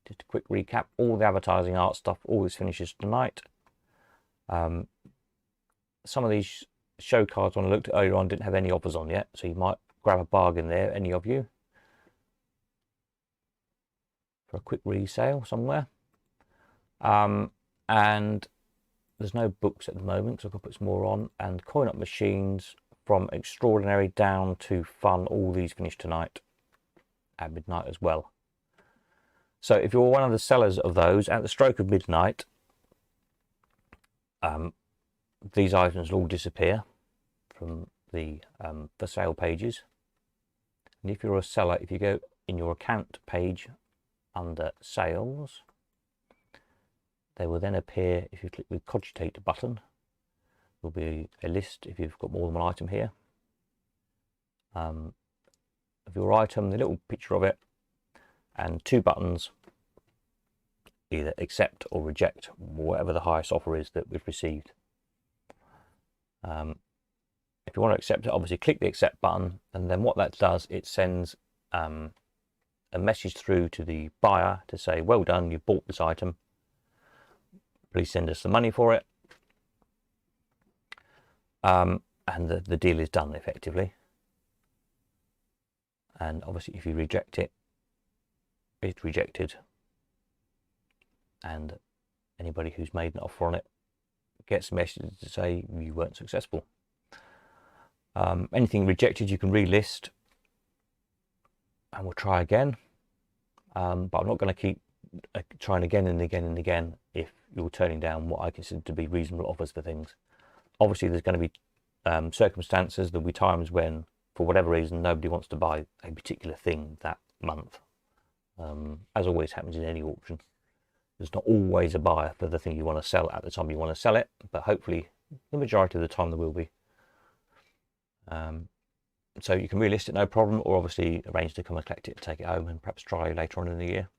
just a quick recap, all the advertising, art stuff, all this finishes tonight. Some of these show cards, when I looked at earlier on, didn't have any offers on yet, so you might grab a bargain there, any of you, for a quick resale somewhere. And there's no books at the moment, so I could put some more on. And coin-op machines, from extraordinary down to fun, all these finish tonight at midnight as well. So if you're one of the sellers of those at the stroke of midnight, these items will all disappear from the for sale pages. And if you're a seller, if you go in your account page under sales, they will then appear. If you click the cogitate button, there'll be a list if you've got more than one item here of your item, the little picture of it, and two buttons, either accept or reject whatever the highest offer is that we've received. If you want to accept it, obviously click the accept button, and then what that does, it sends a message through to the buyer to say, well done, you bought this item, please send us the money for it. And the deal is done effectively. And obviously if you reject it, it's rejected, and anybody who's made an offer on it gets a message to say you weren't successful. Anything rejected you can relist, and we'll try again. But I'm not going to keep trying again and again and again if you're turning down what I consider to be reasonable offers for things. Obviously there's going to be circumstances, there'll be times when for whatever reason nobody wants to buy a particular thing that month. As always happens in any auction, there's not always a buyer for the thing you want to sell at the time you want to sell it, but hopefully the majority of the time there will be. So you can relist it, no problem, or obviously arrange to come and collect it, take it home, and perhaps try later on in the year.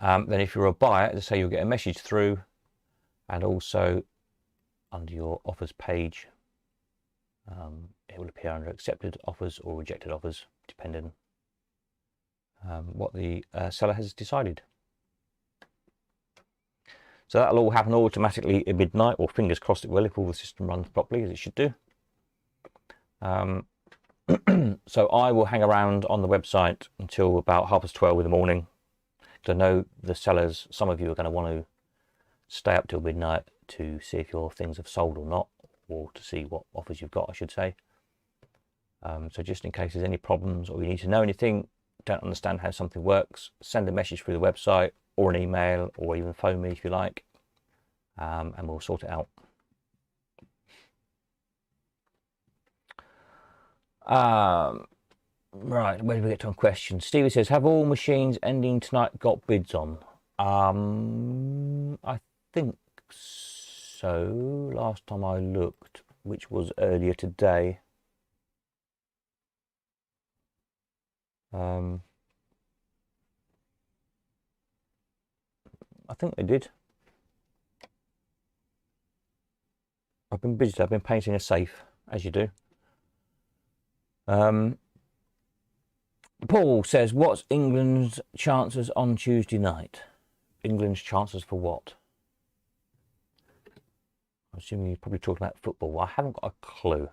Then if you're a buyer, as I say, you'll get a message through, and also under your offers page, it will appear under accepted offers or rejected offers, depending what the seller has decided. So that'll all happen automatically at midnight, or fingers crossed it will if all the system runs properly as it should do. So I will hang around on the website until about 12:30 in the morning. I know the sellers, some of you are going to want to stay up till midnight to see if your things have sold or not, or to see what offers you've got, I should say. So just in case there's any problems, or you need to know anything, don't understand how something works, send a message through the website or an email, or even phone me if you like, and we'll sort it out. Right, where do we get to on questions? Stevie says, have all machines ending tonight got bids on? I think so, last time I looked, which was earlier today. I think they did. I've been busy, I've been painting a safe, as you do. Paul says, what's England's chances on Tuesday night? England's chances for what? I'm assuming you're probably talking about football. I haven't got a clue.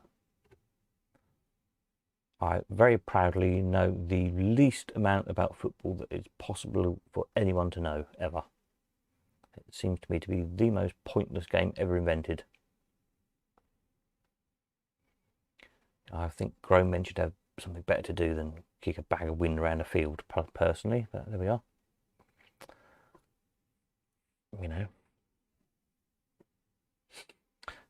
I very proudly know the least amount about football that is possible for anyone to know, ever. It seems to me to be the most pointless game ever invented. I think grown men should have something better to do than kick a bag of wind around a field, personally, but there we are. You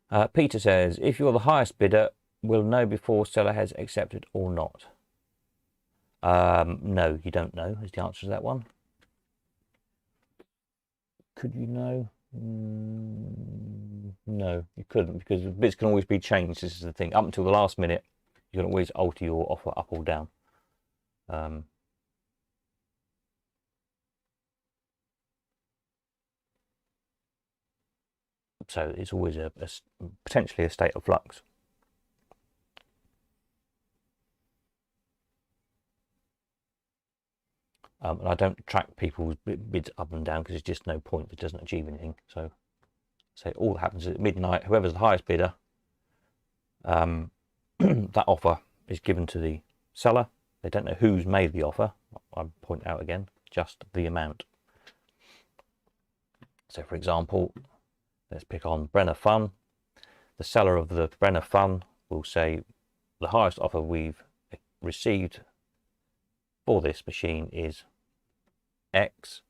know. Peter says, if you're the highest bidder, we'll know before seller has accepted or not. No, you don't know, is the answer to that one. Could you know? No, you couldn't, because the bids can always be changed. This is the thing. Up until the last minute, you can always alter your offer up or down. So it's always potentially a state of flux. And I don't track people's bids up and down because there's just no point. It doesn't achieve anything. So all that happens at midnight. Whoever's the highest bidder, that offer is given to the seller. They don't know who's made the offer. I point out again, just the amount. So for example, let's pick on Brenner Fun. The seller of the Brenner Fun will say the highest offer we've received for this machine is X.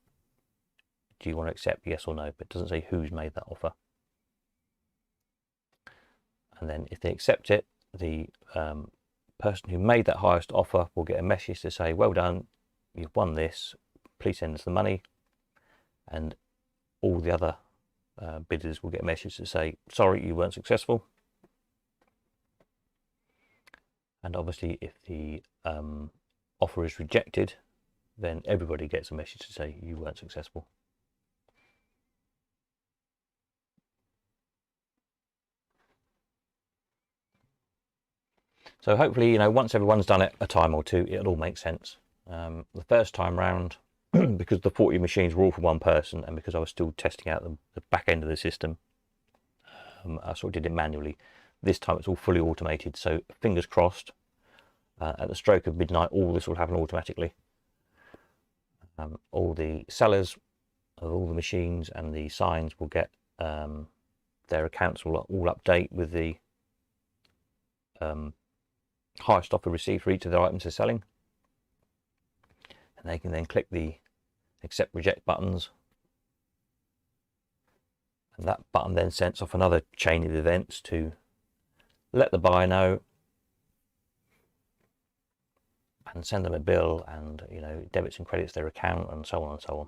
Do you want to accept, yes or no? But it doesn't say who's made that offer. And then if they accept it, the person who made that highest offer will get a message to say, well done, you've won this, please send us the money. And all the other bidders will get a message to say, sorry, you weren't successful. And obviously if the offer is rejected, then everybody gets a message to say you weren't successful. So hopefully, you know, once everyone's done it a time or two, it'll all make sense. The first time round, because the 40 machines were all for one person, and because I was still testing out the back end of the system, I sort of did it manually. This time it's all fully automated, so fingers crossed, at the stroke of midnight, all this will happen automatically. All the sellers of all the machines and the signs will get their accounts will all update with the highest offer received for each of their items they're selling, and they can then click the accept reject buttons, and that button then sends off another chain of events to let the buyer know and send them a bill, and, you know, debits and credits their account, and so on and so on.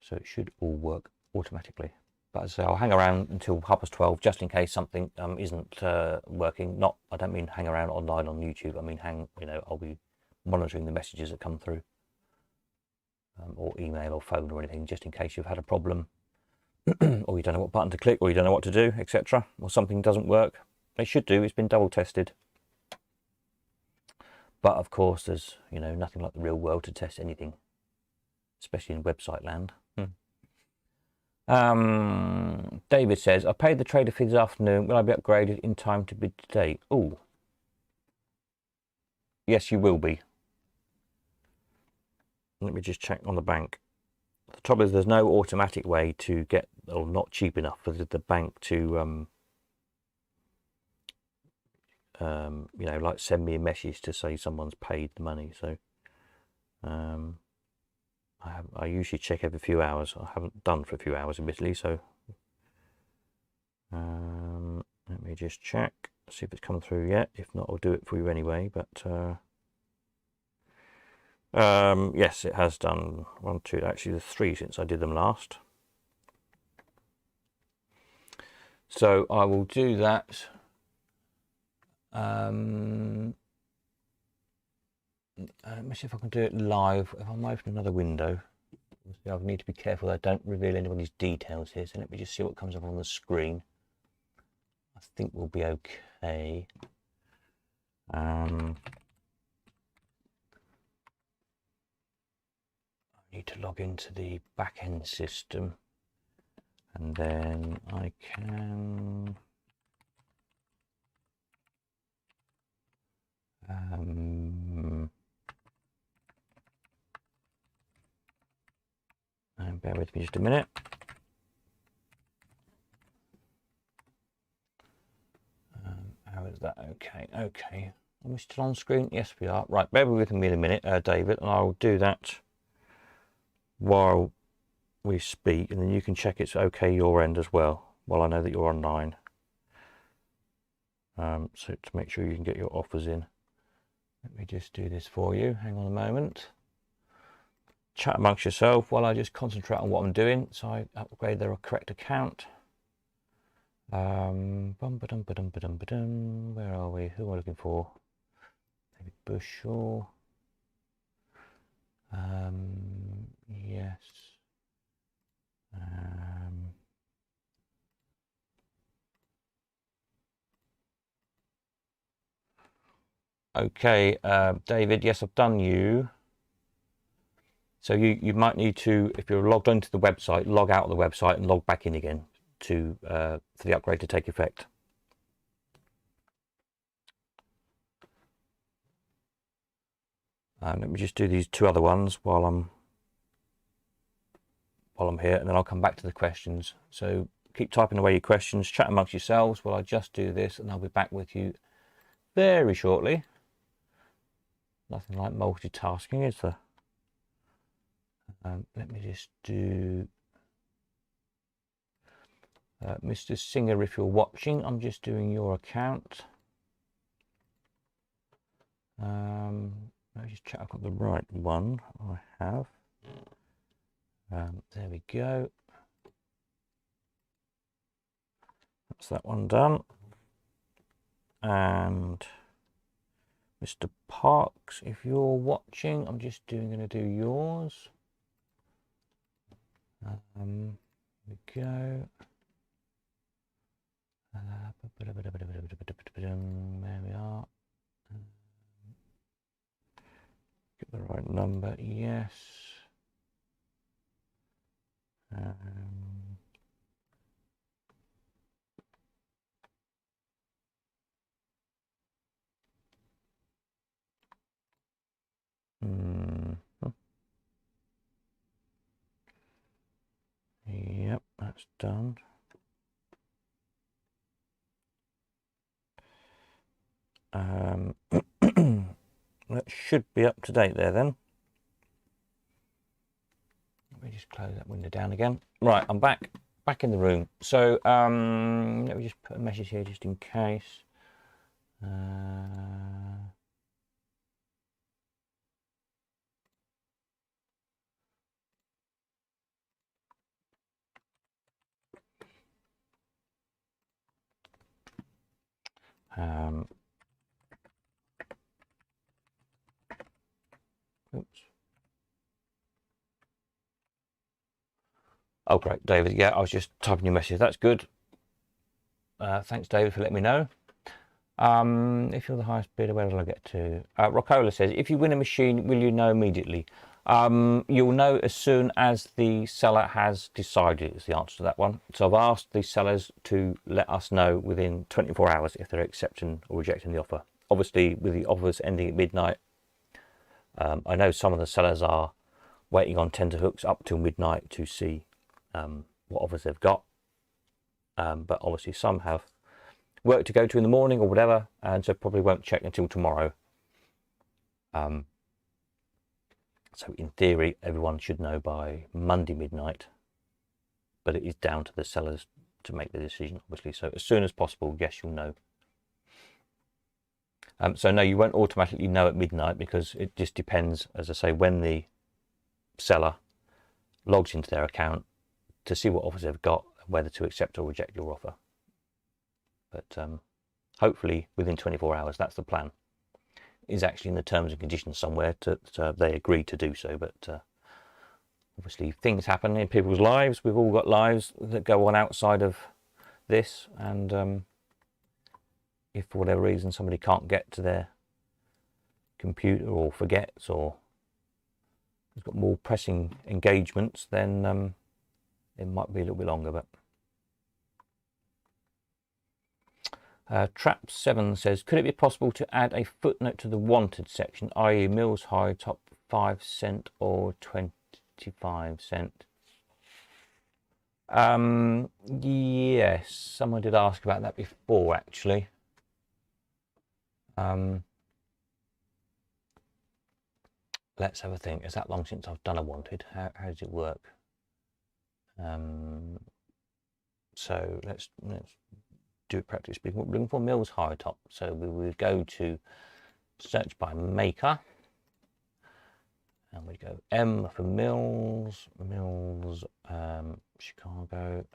So it should all work automatically. But as I say, I'll hang around until 12:30 just in case something isn't working. I don't mean hang around online on YouTube. I mean I'll be monitoring the messages that come through, or email or phone or anything, just in case you've had a problem, or you don't know what button to click, or you don't know what to do, etc., or something doesn't work. It should do. It's been double tested. But of course, there's, you know, nothing like the real world to test anything, especially in website land. David says, I paid the trader fee this afternoon. Will I be upgraded in time to bid today? Oh, yes, you will be. Let me just check on the bank. The trouble is there's no automatic way to get, or not cheap enough for the bank to, you know, like send me a message to say someone's paid the money. So I usually check every few hours. I haven't done for a few hours, admittedly, so let me just check, see if it's come through yet. If not, I'll do it for you anyway. But yes, it has done. 1, 2, actually there's 3 since I did them last. So I will do that. Let me see if I can do it live. If I'm opening another window, I need to be careful that I don't reveal anybody's details here. So let me just see what comes up on the screen. I think we'll be okay. I need to log into the back-end system, and then I can and bear with me just a minute. How is that? Okay. Are we still on screen? Yes, we are. Right, bear with me in a minute, David, and I'll do that while we speak, and then you can check it's okay your end as well, while I know that you're online. So to make sure you can get your offers in. Let me just do this for you. Hang on a moment. Chat amongst yourself while I just concentrate on what I'm doing. So I upgrade the correct account. Where are we? Who am I looking for? David Bushell. Yes. Okay, David, yes, I've done you. So you might need to, if you're logged onto the website, log out of the website and log back in again to for the upgrade to take effect. Let me just do these 2 other ones while I'm here, and then I'll come back to the questions. So keep typing away your questions, chat amongst yourselves while I just do this, and I'll be back with you very shortly. Nothing like multitasking, is there? Let me just do Mr. Singer, if you're watching, I'm just doing your account. Let me just check I've got the right one. I have. There we go. That's that one done. And Mr. Parks, if you're watching, I'm just going to do yours. Here we go. There we are. Get the right number, yes. Yep, that's done. That should be up to date there then. Let me just close that window down again. Right, I'm back in the room. So let me just put a message here just in case. Oops. Oh, great, David. Yeah, I was just typing your message. That's good. Thanks, David, for letting me know. If you're the highest bidder, where will I get to? Rockola says, if you win a machine, will you know immediately? You'll know as soon as the seller has decided, is the answer to that one. So I've asked the sellers to let us know within 24 hours if they're accepting or rejecting the offer. Obviously, with the offers ending at midnight, I know some of the sellers are waiting on tenterhooks up till midnight to see what offers they've got. But obviously some have work to go to in the morning or whatever, and so probably won't check until tomorrow. So in theory, everyone should know by Monday midnight, but it is down to the sellers to make the decision, obviously. So as soon as possible, yes, you'll know. So no, you won't automatically know at midnight, because it just depends, as I say, when the seller logs into their account to see what offers they've got, whether to accept or reject your offer. But hopefully within 24 hours, that's the plan. Is actually in the terms and conditions somewhere to they agreed to do so, but obviously things happen in people's lives. We've all got lives that go on outside of this, and if for whatever reason somebody can't get to their computer or forgets or has got more pressing engagements, then it might be a little bit longer. But Trap7 says, could it be possible to add a footnote to the wanted section, i.e. Mills High Top 5 cent or 25 cent? Yes, someone did ask about that before, actually. Let's have a think. Is that long since I've done a wanted? How does it work? So let's do it practically speaking. We're looking for Mills High Top. So we would go to search by maker, and we go M for Mills, Chicago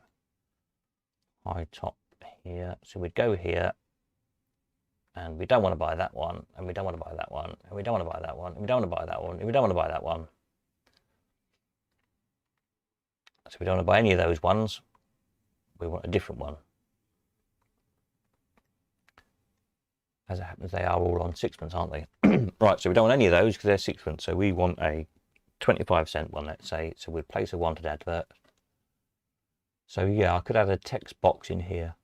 High Top here. So we'd go here, and we don't want to buy that one, and we don't want to buy that one, and we don't want to buy that one, and we don't want to buy that one, and we don't want to buy that one. So we don't want to buy any of those ones. We want a different one. As it happens, they are all on sixpence, aren't they? Right, so we don't want any of those because they're sixpence. So we want a 25 cent one, let's say. So we'd place a wanted advert. So yeah, I could add a text box in here.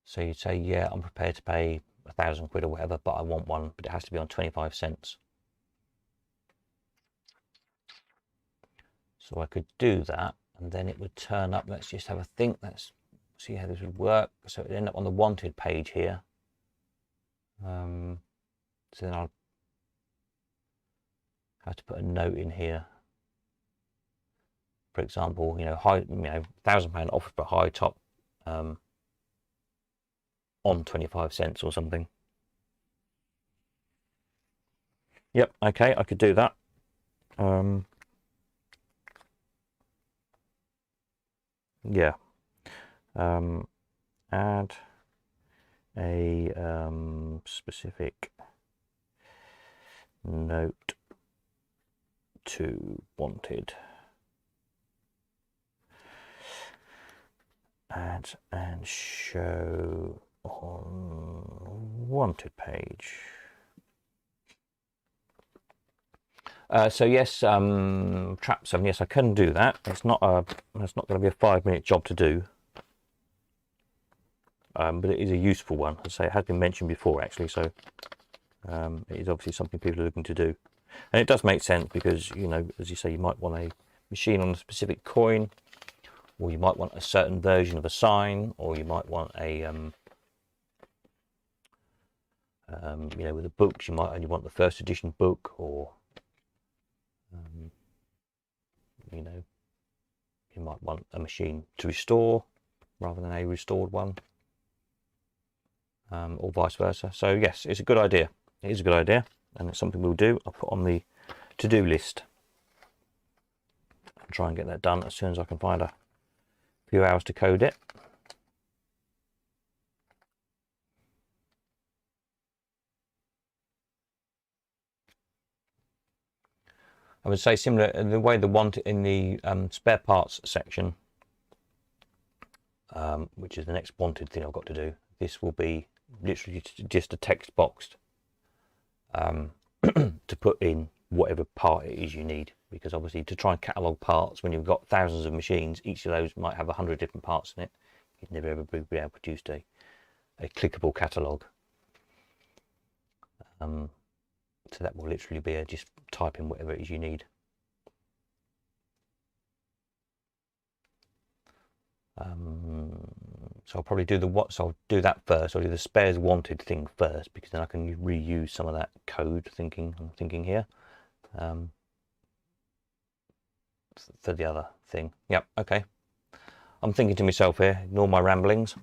So you'd say, yeah, I'm prepared to pay £1,000 or whatever, but I want one, but it has to be on 25 cents. So I could do that, and then it would turn up. Let's just have a think. Let's see how this would work. So it would end up on the wanted page here. So then I'll have to put a note in here. For example, £1,000 offer for a high top on 25 cents or something. Yep, okay, I could do that. Yeah. Add a specific note to wanted. Add and show on wanted page. So yes, trap 7. Yes, I can do that. It's not going to be a 5-minute job to do, but it is a useful one. As I say, it has been mentioned before actually, so it is obviously something people are looking to do, and it does make sense because, you know, as you say, you might want a machine on a specific coin, or you might want a certain version of a sign, or you might want a you know, with the books you might only want the first edition book, or you know, you might want a machine to restore rather than a restored one, or vice versa. So yes, it's a good idea. It is a good idea, and it's something we'll do. I'll put on the to-do list and try and get that done as soon as I can find a few hours to code it. I would say similar in the way the one in the spare parts section, which is the next wanted thing I've got to do. This will be literally just a text box to put in whatever part it is you need, because obviously to try and catalogue parts when you've got thousands of machines, each of those might have 100 different parts in it. You'd never ever be able to produce a clickable catalogue. So that will literally be just type in whatever it is you need. So I'll probably do so I'll do that first. I'll do the spares wanted thing first, because then I can reuse some of that code I'm thinking here for the other thing. Yep, okay. I'm thinking to myself here, ignore my ramblings.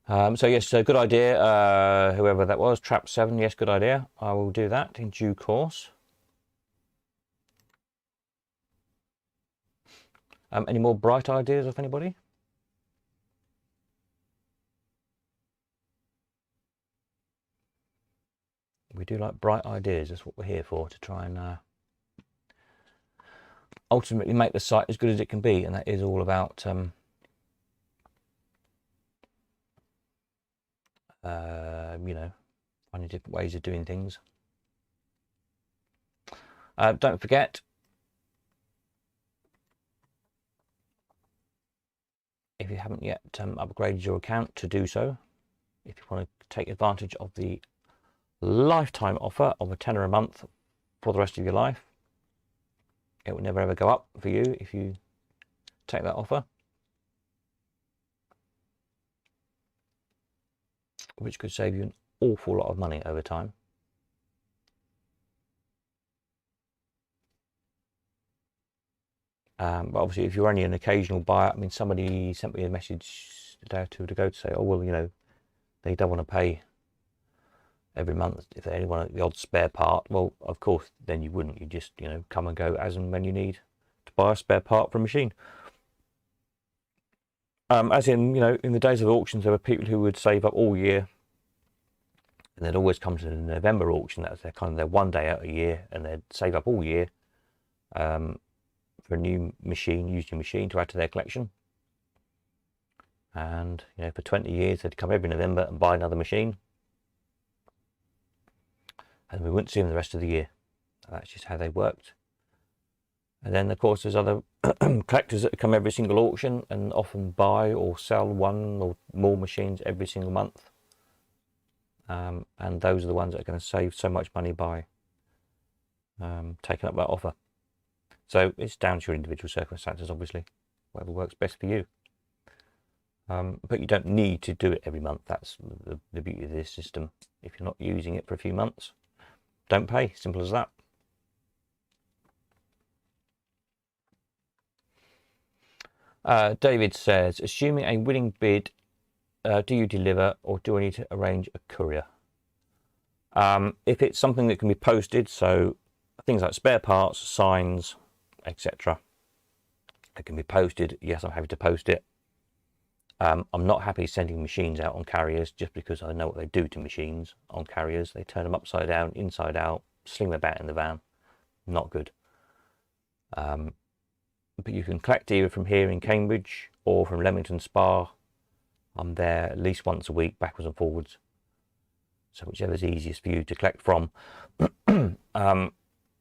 So yes, good idea, whoever that was, trap 7, yes, good idea. I will do that in due course. Any more bright ideas of anybody? We do like bright ideas, that's what we're here for, to try and ultimately make the site as good as it can be, and that is all about you know, finding different ways of doing things. Don't forget, if you haven't yet upgraded your account, to do so. If you want to take advantage of the lifetime offer of a tenner a month for the rest of your life, it will never ever go up for you if you take that offer, which could save you an awful lot of money over time. But obviously, if you're only an occasional buyer, I mean, somebody sent me a message a day or two ago to say, oh, well, you know, they don't want to pay every month if they only want the odd spare part. Well, of course, then you wouldn't. You just, you know, come and go as and when you need to buy a spare part for a machine. As in, you know, in the days of auctions, there were people who would save up all year, and they'd always come to the November auction. That was their kind of their one day out a year, and they'd save up all year for a new machine, used new machine to add to their collection. And, you know, for 20 years, they'd come every November and buy another machine, and we wouldn't see them the rest of the year. That's just how they worked. And then, of course, there's other collectors that come every single auction and often buy or sell one or more machines every single month. And those are the ones that are going to save so much money by taking up that offer. So it's down to your individual circumstances, obviously, whatever works best for you. But you don't need to do it every month. That's the beauty of this system. If you're not using it for a few months, don't pay. Simple as that. David says, assuming a winning bid, do you deliver, or do I need to arrange a courier? If it's something that can be posted, so things like spare parts, signs, etc., it can be posted, yes, I'm happy to post it. I'm not happy sending machines out on carriers just because I know what they do to machines on carriers. They turn them upside down, inside out, sling them about in the van. Not good. But you can collect either from here in Cambridge or from Leamington Spa. I'm there at least once a week, backwards and forwards. So whichever's easiest for you to collect from.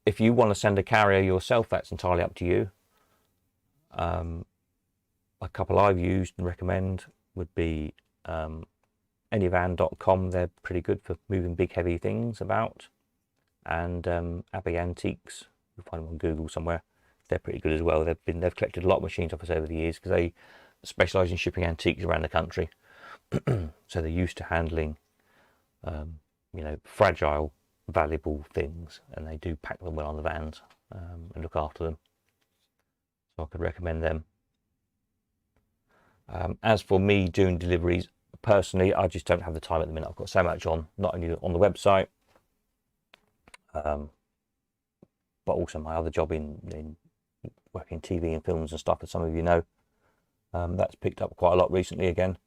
If you want to send a carrier yourself, that's entirely up to you. A couple I've used and recommend would be anyvan.com. They're pretty good for moving big heavy things about, and Abbey Antiques, you'll find them on Google somewhere. They're pretty good as well. They've collected a lot of machines off us over the years because they specialise in shipping antiques around the country. So they're used to handling fragile, valuable things, and they do pack them well on the vans and look after them. So I could recommend them. As for me doing deliveries, personally, I just don't have the time at the minute. I've got so much on, not only on the website, but also my other job in working TV and films and stuff, as some of you know. That's picked up quite a lot recently again.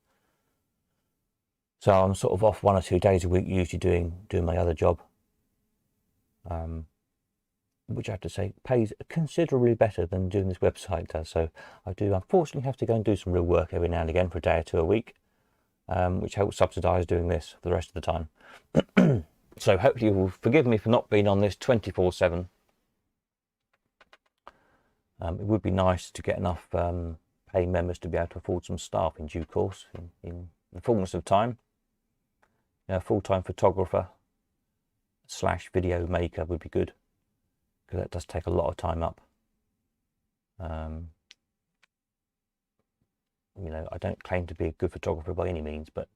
So I'm sort of off 1 or 2 days a week, usually doing my other job, which I have to say pays considerably better than doing this website does. So I do unfortunately have to go and do some real work every now and again for a day or two a week, which helps subsidise doing this for the rest of the time. So hopefully you will forgive me for not being on this 24/7. It would be nice to get enough paying members to be able to afford some staff in due course, in the fullness of time. A full-time photographer / video maker would be good, because that does take a lot of time up. I don't claim to be a good photographer by any means, but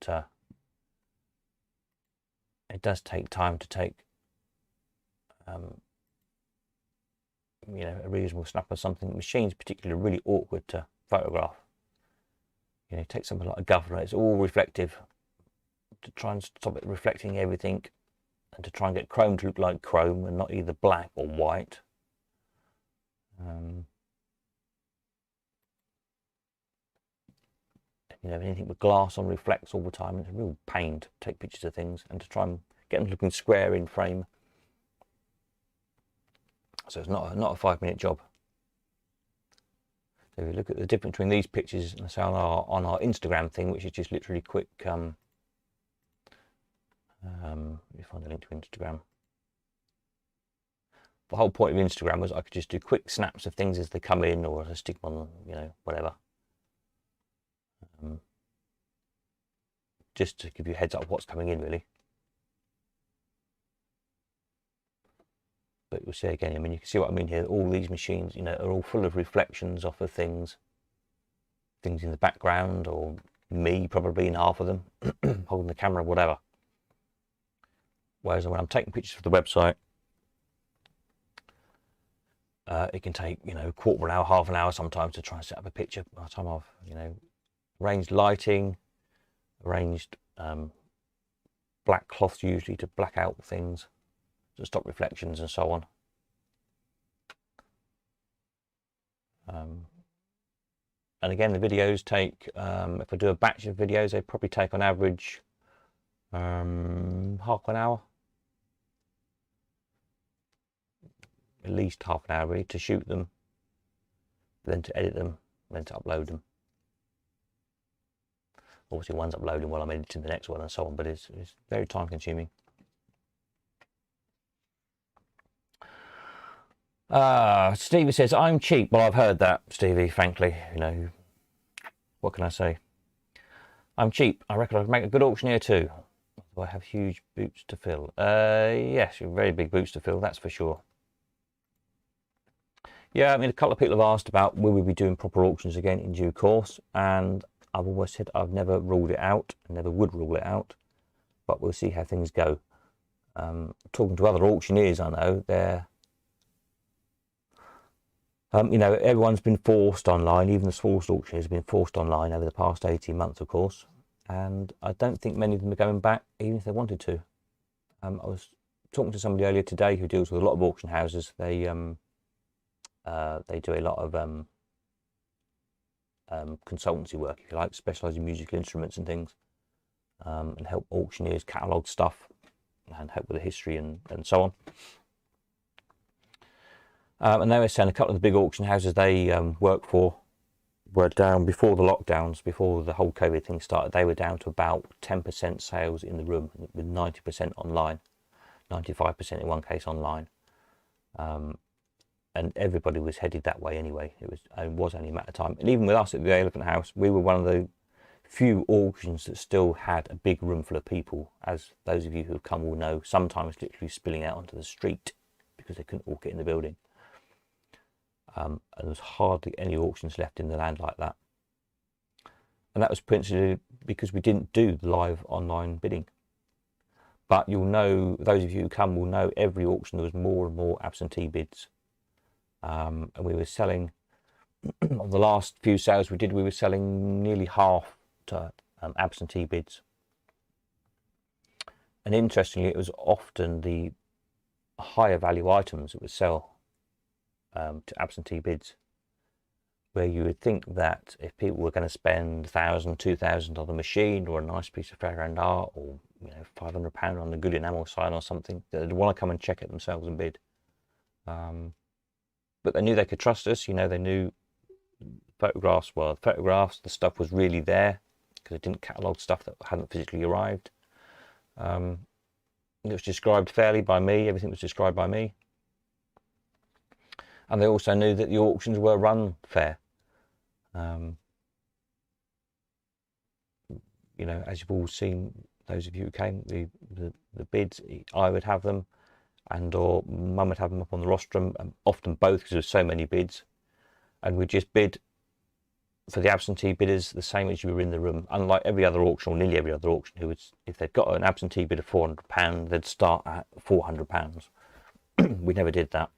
it does take time to take a reasonable snap of something. The machine's particularly really awkward to photograph. Take something like a governor, it's all reflective. To try and stop it reflecting everything, and to try and get chrome to look like chrome and not either black or white. Anything with glass on reflects all the time. It's a real pain to take pictures of things and to try and get them looking square in frame. So it's not a 5-minute job. So if you look at the difference between these pictures and say on our Instagram thing, which is just literally quick. Let me find a link to Instagram. The whole point of Instagram was I could just do quick snaps of things as they come in, or as I stick them on, whatever. Just to give you a heads up of what's coming in, really. But you'll see again, you can see what I mean here. All these machines, are all full of reflections off of things in the background, or me probably in half of them, holding the camera, whatever. Whereas when I'm taking pictures for the website, it can take, a quarter of an hour, half an hour sometimes to try and set up a picture. By the time I've, arranged lighting, arranged black cloths usually to black out things, to stop reflections and so on. And again, the videos take, if I do a batch of videos, they probably take on average half an hour. At least half an hour really to shoot them, then to edit them, then to upload them. Obviously one's uploading while I'm editing the next one and so on, but it's very time consuming. Stevie says, I'm cheap. Well, I've heard that, Stevie, frankly. What can I say? I'm cheap. I reckon I'd make a good auctioneer too. Do I have huge boots to fill? Yes, very big boots to fill, that's for sure. Yeah, a couple of people have asked about will we be doing proper auctions again in due course, and I've always said I've never ruled it out, and never would rule it out, but we'll see how things go. Talking to other auctioneers I know, they're everyone's been forced online. Even the smallest auctioneers have been forced online over the past 18 months, of course, and I don't think many of them are going back, even if they wanted to. I was talking to somebody earlier today who deals with a lot of auction houses. They do a lot of consultancy work, if you like, specialise in musical instruments and things, and help auctioneers catalogue stuff and help with the history and so on. And they were saying a couple of the big auction houses they work for were down before the lockdowns, before the whole COVID thing started. They were down to about 10% sales in the room, with 90% online, 95% in one case online. And everybody was headed that way anyway. It was only a matter of time. And even with us at the Elephant House, we were one of the few auctions that still had a big room full of people. As those of you who have come will know, sometimes literally spilling out onto the street because they couldn't all get in the building. And there was hardly any auctions left in the land like that. And that was principally because we didn't do live online bidding. But you'll know, those of you who come will know, every auction there was more and more absentee bids. And we were selling, on the last few sales we did, we were selling nearly half to absentee bids. And interestingly, it was often the higher value items that would sell to absentee bids, where you would think that if people were going to spend £1,000, £2,000 on a machine or a nice piece of fairground art, or £500 on a good enamel sign or something, they'd want to come and check it themselves and bid. But they knew they could trust us. They knew photographs were photographs. The stuff was really there because it didn't catalogue stuff that hadn't physically arrived. It was described fairly by me. Everything was described by me. And they also knew that the auctions were run fair. As you've all seen, those of you who came, the bids, I would have them, or Mum would have them up on the rostrum, often both because there's so many bids, and we'd just bid for the absentee bidders the same as you were in the room. Unlike every other auction, or nearly every other auction, who would, if they'd got an absentee bid of £400, they'd start at £400. We never did that.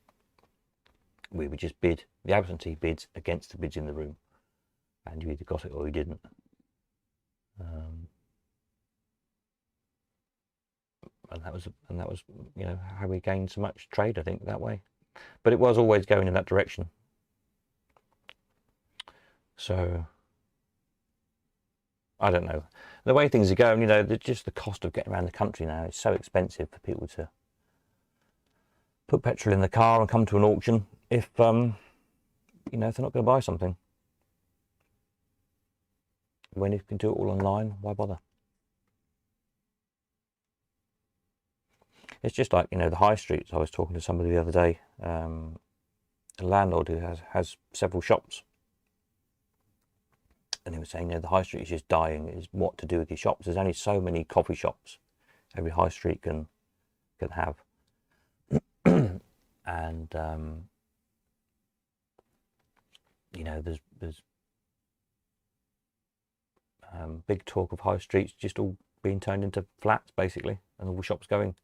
We would just bid the absentee bids against the bids in the room, and you either got it or you didn't. And that was how we gained so much trade, I think, that way. But it was always going in that direction. So I don't know, the way things are going, just the cost of getting around the country now is so expensive for people to put petrol in the car and come to an auction if if they're not going to buy something. When you can do it all online, why bother? It's just like, the high streets. I was talking to somebody the other day, a landlord who has several shops, and he was saying, the high street is just dying. Is what to do with these shops? There's only so many coffee shops every high street can have, and there's big talk of high streets just all being turned into flats, basically, and all the shops going.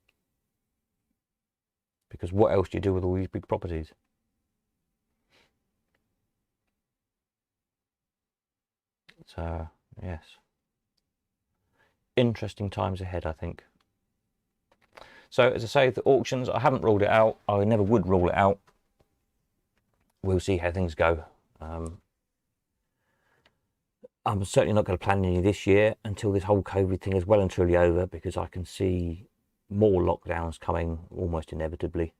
Because what else do you do with all these big properties? So, yes. Interesting times ahead, I think. So, as I say, the auctions, I haven't ruled it out. I never would rule it out. We'll see how things go. I'm certainly not going to plan any this year until this whole COVID thing is well and truly over, because I can see more lockdowns coming almost inevitably.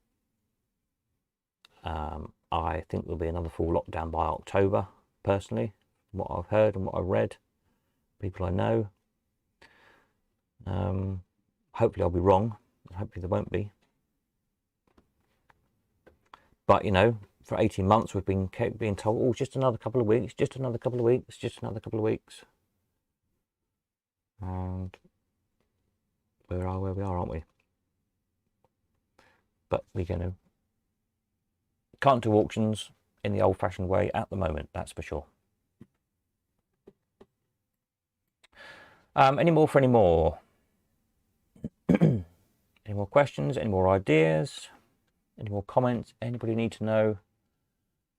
I think there'll be another full lockdown by October, personally, from what I've heard and what I've read, people I know. Hopefully I'll be wrong. Hopefully there won't be. But, for 18 months we've been being told, oh, just another couple of weeks, just another couple of weeks, just another couple of weeks. And we are where we are, aren't we? But we can't do auctions in the old-fashioned way at the moment, that's for sure. Any more for any more? Any more questions? Any more ideas? Any more comments? Anybody need to know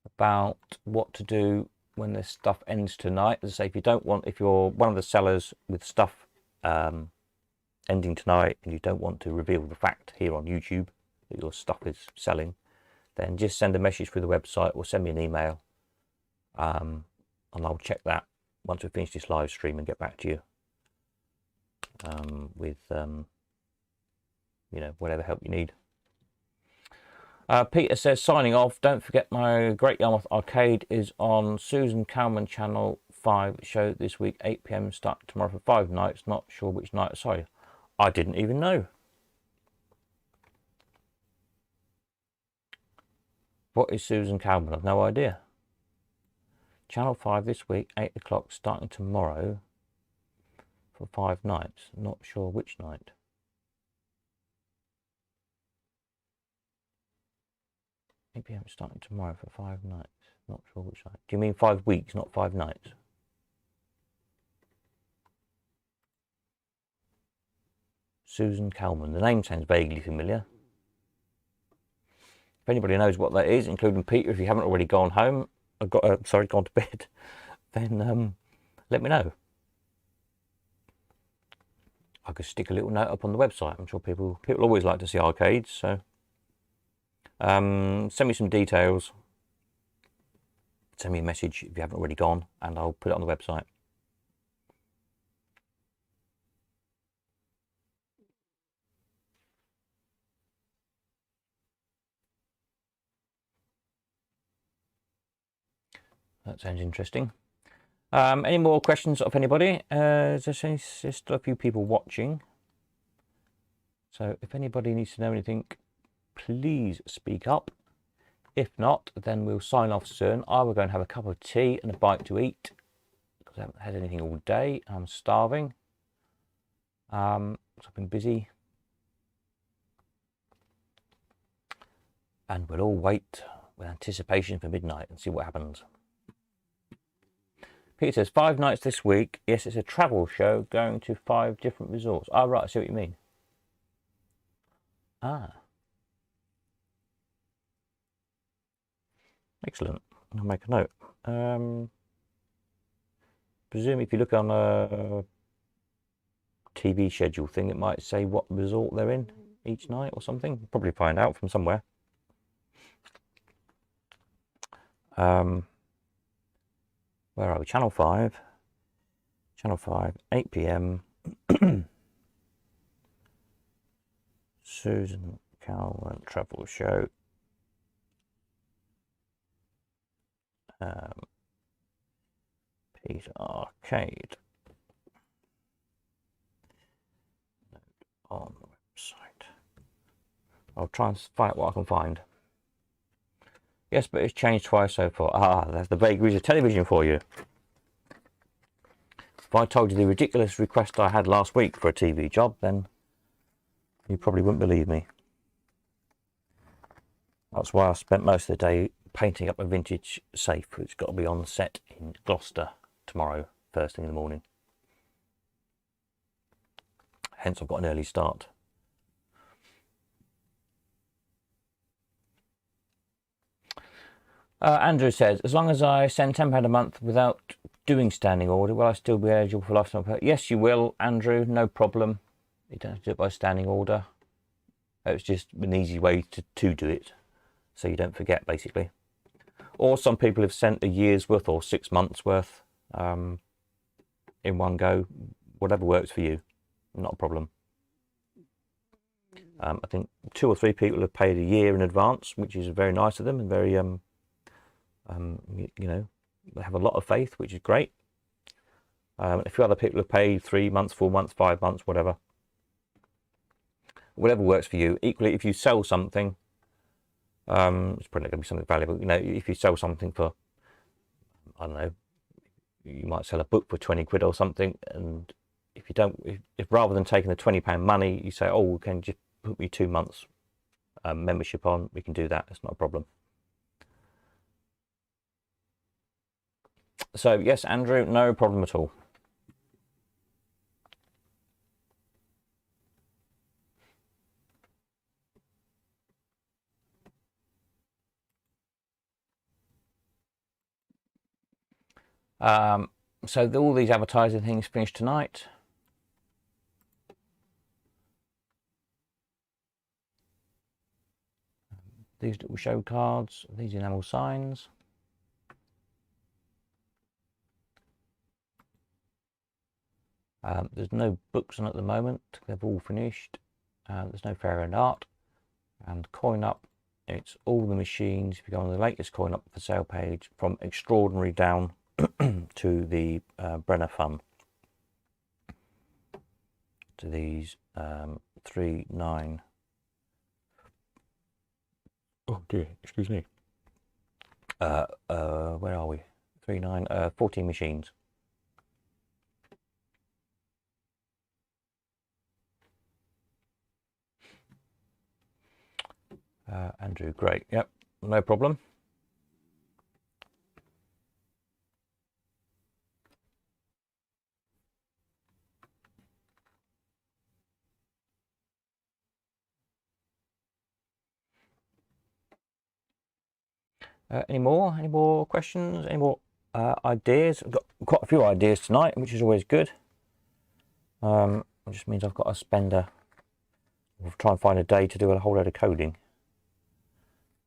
about what to do when this stuff ends tonight? As I say, if you're one of the sellers with stuff ending tonight and you don't want to reveal the fact here on YouTube that your stuff is selling, then just send a message through the website or send me an email. and I'll check that once we finish this live stream and get back to you with you know, whatever help you need. Peter says, signing off, don't forget my Great Yarmouth Arcade is on Susan Calman Channel 5 show this week, 8 PM, start tomorrow for 5 nights. Not sure which night. Sorry, I didn't even know. What is Susan Calman? I've no idea. Channel 5 this week, 8 o'clock, starting tomorrow for 5 nights. Not sure which night. Maybe I'm starting tomorrow for 5 nights. Not sure which night. Do you mean 5 weeks, not 5 nights? Susan Calman. The name sounds vaguely familiar. If anybody knows what that is, including Peter, if you haven't already gone home, gone to bed, then let me know. I could stick a little note up on the website. I'm sure people always like to see arcades, so send me some details. Send me a message if you haven't already gone, and I'll put it on the website. That sounds interesting. Any more questions of anybody? There's just a few people watching. So if anybody needs to know anything, please speak up. If not, then we'll sign off soon. I will go and have a cup of tea and a bite to eat because I haven't had anything all day. I'm starving. So I've been busy. And we'll all wait with anticipation for midnight and see what happens. Peter says, 5 nights this week. Yes, it's a travel show going to 5 different resorts. Oh, right, I see what you mean. Ah. Excellent. I'll make a note. Presume if you look on a TV schedule thing, it might say what resort they're in each night or something. Probably find out from somewhere. Where are we? Channel 5. Channel 5, 8 PM. Susan Calman travel show. Peter Arcade. On the website. I'll try and find what I can find. Yes, but it's changed twice so far. Ah, that's the vagaries of television for you. If I told you the ridiculous request I had last week for a TV job, then you probably wouldn't believe me. That's why I spent most of the day painting up a vintage safe. It's got to be on set in Gloucester tomorrow, first thing in the morning. Hence, I've got an early start. Andrew says, as long as I send £10 a month without doing standing order, will I still be eligible for lifetime pay? Yes, you will, Andrew, no problem. You don't have to do it by standing order. It's just an easy way to do it, so you don't forget, basically. Or some people have sent a year's worth or 6 months worth in one go. Whatever works for you, not a problem. I think 2 or 3 people have paid a year in advance, which is very nice of them and very you know, they have a lot of faith, which is great. A few other people have paid 3 months, 4 months, 5 months, whatever works for you. Equally, if you sell something, it's probably not going to be something valuable. You know, if you sell something for, I don't know, you might sell a book for 20 quid or something, and if you don't, if rather than taking the £20 money, you say, oh, we can just put me 2 months membership on, we can do that. It's not a problem. So yes, Andrew, no problem at all. So all these advertising things finished tonight. These little show cards, these enamel signs. There's no books on at the moment. They've all finished. There's no Fair and Art. And CoinUp, it's all the machines. If you go on the latest CoinUp for sale page, from Extraordinary down to the Brenner Fun, to these 3.9. Oh dear, excuse me. Where are we? 3.9, 14 machines. Andrew, great. Yep, no problem. Any more questions? Any more ideas? I've got quite a few ideas tonight, which is always good. It just means I've got to try and find a day to do a whole load of coding.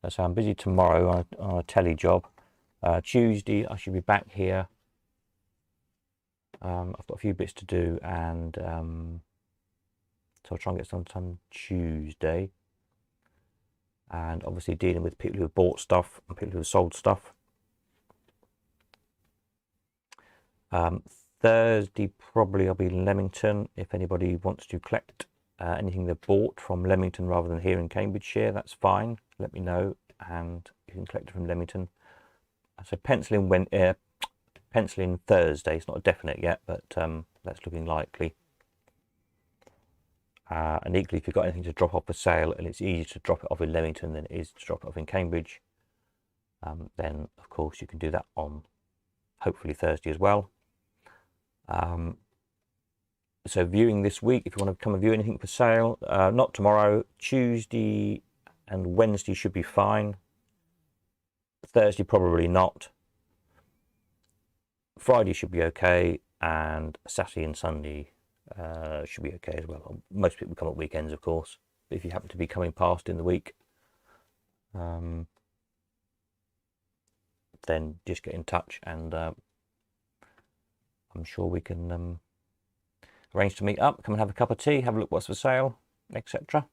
So I'm busy tomorrow on a telly job. Tuesday I should be back here. I've got a few bits to do, and so I'll try and get some done Tuesday. And obviously dealing with people who have bought stuff and people who have sold stuff. Thursday probably I'll be in Leamington. If anybody wants to collect anything they've bought from Leamington rather than here in Cambridgeshire, that's fine. Let me know and you can collect it from Leamington. So pencil in Thursday. It's not definite yet, but that's looking likely. And equally, if you've got anything to drop off for sale, and it's easier to drop it off in Leamington than it is to drop it off in Cambridge, then of course you can do that on hopefully Thursday as well. So viewing this week, if you want to come and view anything for sale, not tomorrow, Tuesday and Wednesday should be fine. Thursday probably not. Friday should be okay, and Saturday and Sunday should be okay as well. Most people come at weekends, of course, but if you happen to be coming past in the week, then just get in touch, and I'm sure we can arrange to meet up, come and have a cup of tea, have a look what's for sale, etc.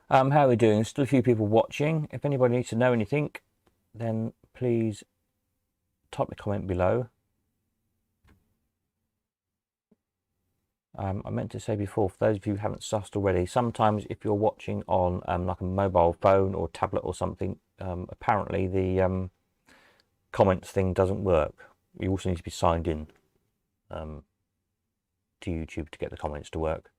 How are we doing? Still a few people watching. If anybody needs to know anything, then please type a comment below. I meant to say before, for those of you who haven't sussed already, sometimes if you're watching on like a mobile phone or tablet or something, apparently the comments thing doesn't work. You also need to be signed in to YouTube to get the comments to work.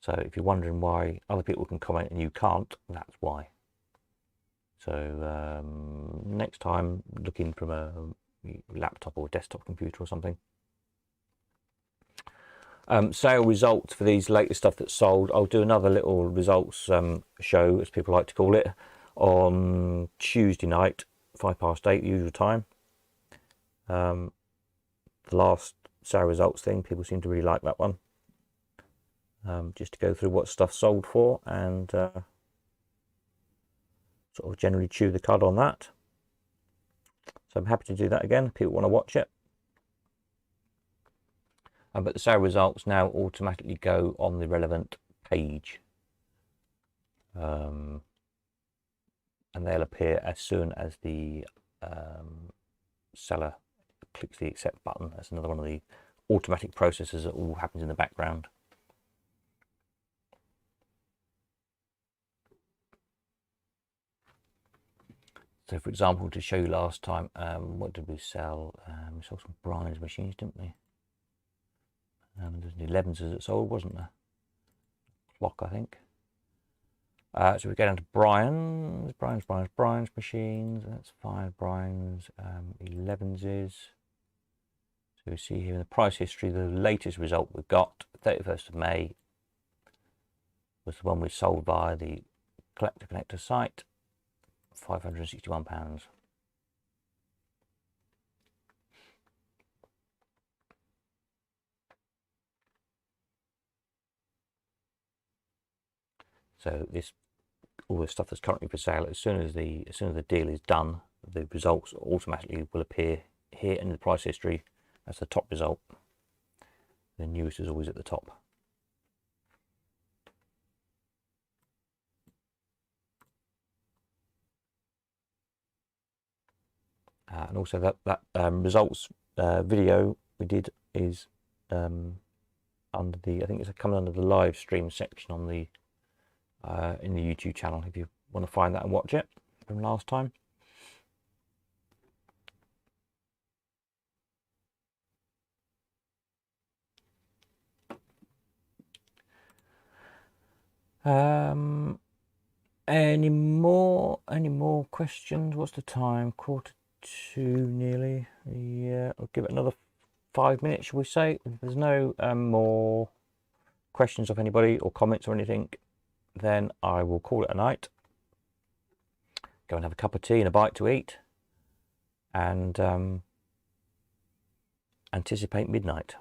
So if you're wondering why other people can comment and you can't, that's why. So next time, look in from a laptop or desktop computer or something. Sale results for these latest stuff that's sold. I'll do another little results show, as people like to call it, on Tuesday night, 8:05, the usual time. The last sale results thing, people seem to really like that one. Just to go through what stuff sold for and sort of generally chew the cud on that. So I'm happy to do that again if people want to watch it. But the sale results now automatically go on the relevant page. And they'll appear as soon as the seller clicks the accept button. That's another one of the automatic processes that all happens in the background. So for example, to show you last time, what did we sell? We sold some Brian's machines, didn't we? There's an 11s that sold, wasn't there? Clock, I think. So we go down to Brian's machines. That's 5 Brian's 11s. So we see here in the price history, the latest result we've got, 31st of May, was the one we sold via the Collector Connector site, £561. So this, all the stuff that's currently for sale, as soon as the deal is done, the results automatically will appear here in the price history as the top result. The newest is always at the top. And also that results video we did is under the, I think it's coming under the live stream section on the in the YouTube channel, if you want to find that and watch it from last time. Any more questions? What's the time? 1:45 nearly. Yeah, I'll give it another 5 minutes, shall we say? If there's no more questions of anybody or comments or anything, then I will call it a night. Go and have a cup of tea and a bite to eat, and anticipate midnight,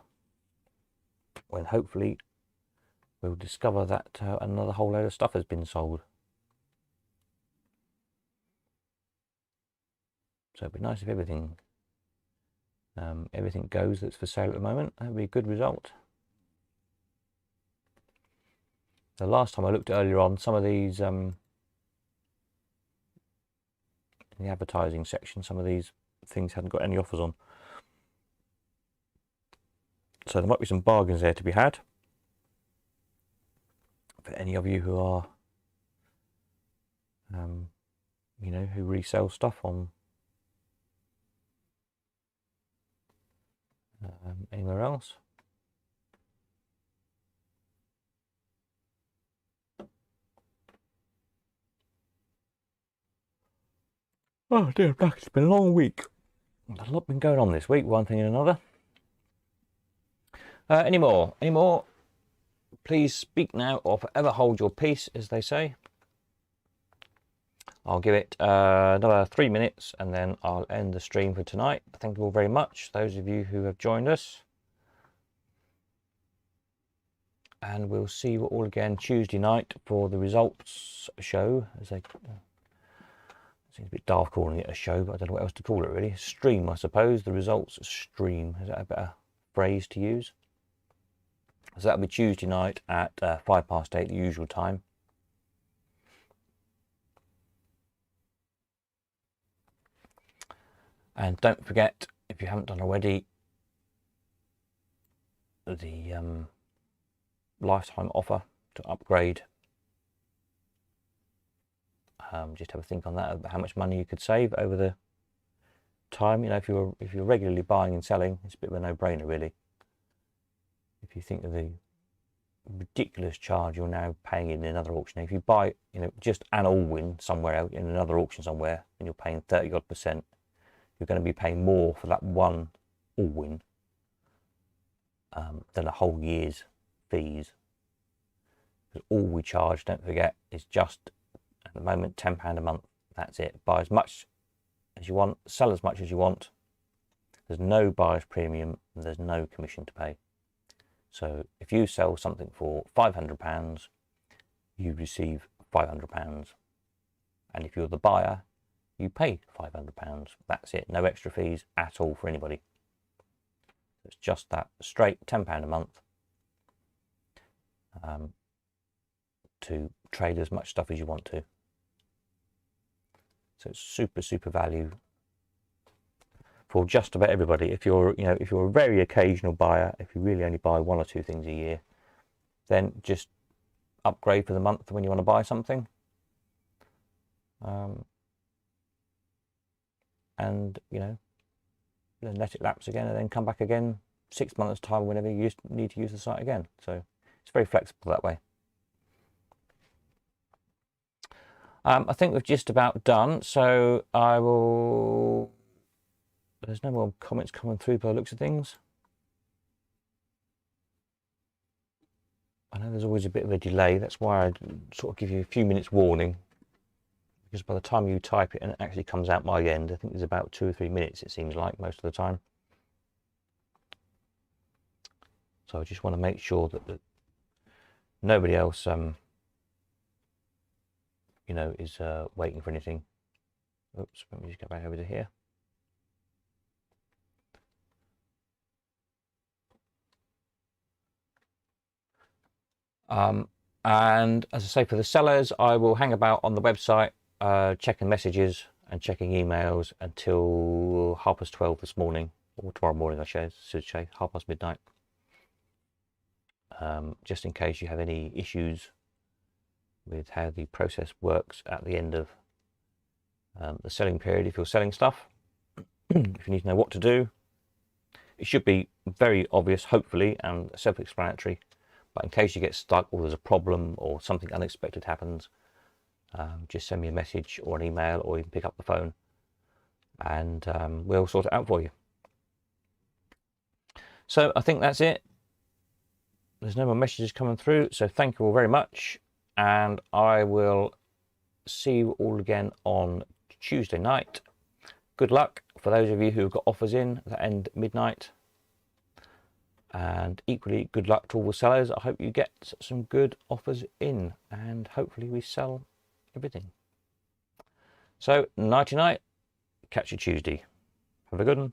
when hopefully we'll discover that another whole load of stuff has been sold. So it'd be nice if everything goes that's for sale at the moment. That would be a good result. The last time I looked earlier on, some of these in the advertising section, some of these things hadn't got any offers on. So there might be some bargains there to be had for any of you who are, you know, who resell stuff on anywhere else. Oh dear, it's been a long week. There's a lot been going on this week, one thing and another. Any more? Please speak now or forever hold your peace, as they say. I'll give it another 3 minutes and then I'll end the stream for tonight. Thank you all very much, those of you who have joined us. And we'll see you all again Tuesday night for the results show. As it seems a bit daft calling it a show, but I don't know what else to call it really. Stream, I suppose. The results stream. Is that a better phrase to use? So that'll be Tuesday night at 8:05, the usual time. And don't forget, if you haven't done already, the lifetime offer to upgrade. Just have a think on that, about how much money you could save over the time. You know, if you're regularly buying and selling, it's a bit of a no-brainer really. If you think of the ridiculous charge you're now paying in another auction, if you buy, you know, just an all-win somewhere else in another auction somewhere, and you're paying 30-odd%, you're going to be paying more for that one all-win than a whole year's fees. Because all we charge, don't forget, is just at the moment £10 a month. That's it. Buy as much as you want, sell as much as you want. There's no buyer's premium, and there's no commission to pay. So if you sell something for £500, you receive £500, and if you're the buyer, you pay £500. That's it. No extra fees at all for anybody. It's just that straight £10 a month to trade as much stuff as you want to. So it's super value for just about everybody. If you're, you know, if you're a very occasional buyer, if you really only buy 1 or 2 things a year, then just upgrade for the month when you want to buy something. And, you know, then let it lapse again and then come back again 6 months time whenever you need to use the site again. So it's very flexible that way. I think we've just about done, so I will... There's no more comments coming through by the looks of things. I know there's always a bit of a delay, that's why I sort of give you a few minutes warning, because by the time you type it and it actually comes out my end, I think there's about 2 or 3 minutes, it seems like, most of the time. So I just want to make sure that nobody else you know, is waiting for anything. Oops, let me just go back over to here. And as I say, for the sellers, I will hang about on the website, checking messages and checking emails until 12:30 this morning, or tomorrow morning, I should say, 12:30 midnight. Just in case you have any issues with how the process works at the end of the selling period. If you're selling stuff, if you need to know what to do, it should be very obvious, hopefully, and self-explanatory. But in case you get stuck or there's a problem or something unexpected happens, just send me a message or an email, or you can pick up the phone and we'll sort it out for you. So I think that's it. There's no more messages coming through, so thank you all very much, and I will see you all again on Tuesday night. Good luck for those of you who've got offers in that end midnight, and equally good luck to all the sellers. I hope you get some good offers in, and hopefully we sell everything. So nighty night, catch you Tuesday. Have a good one.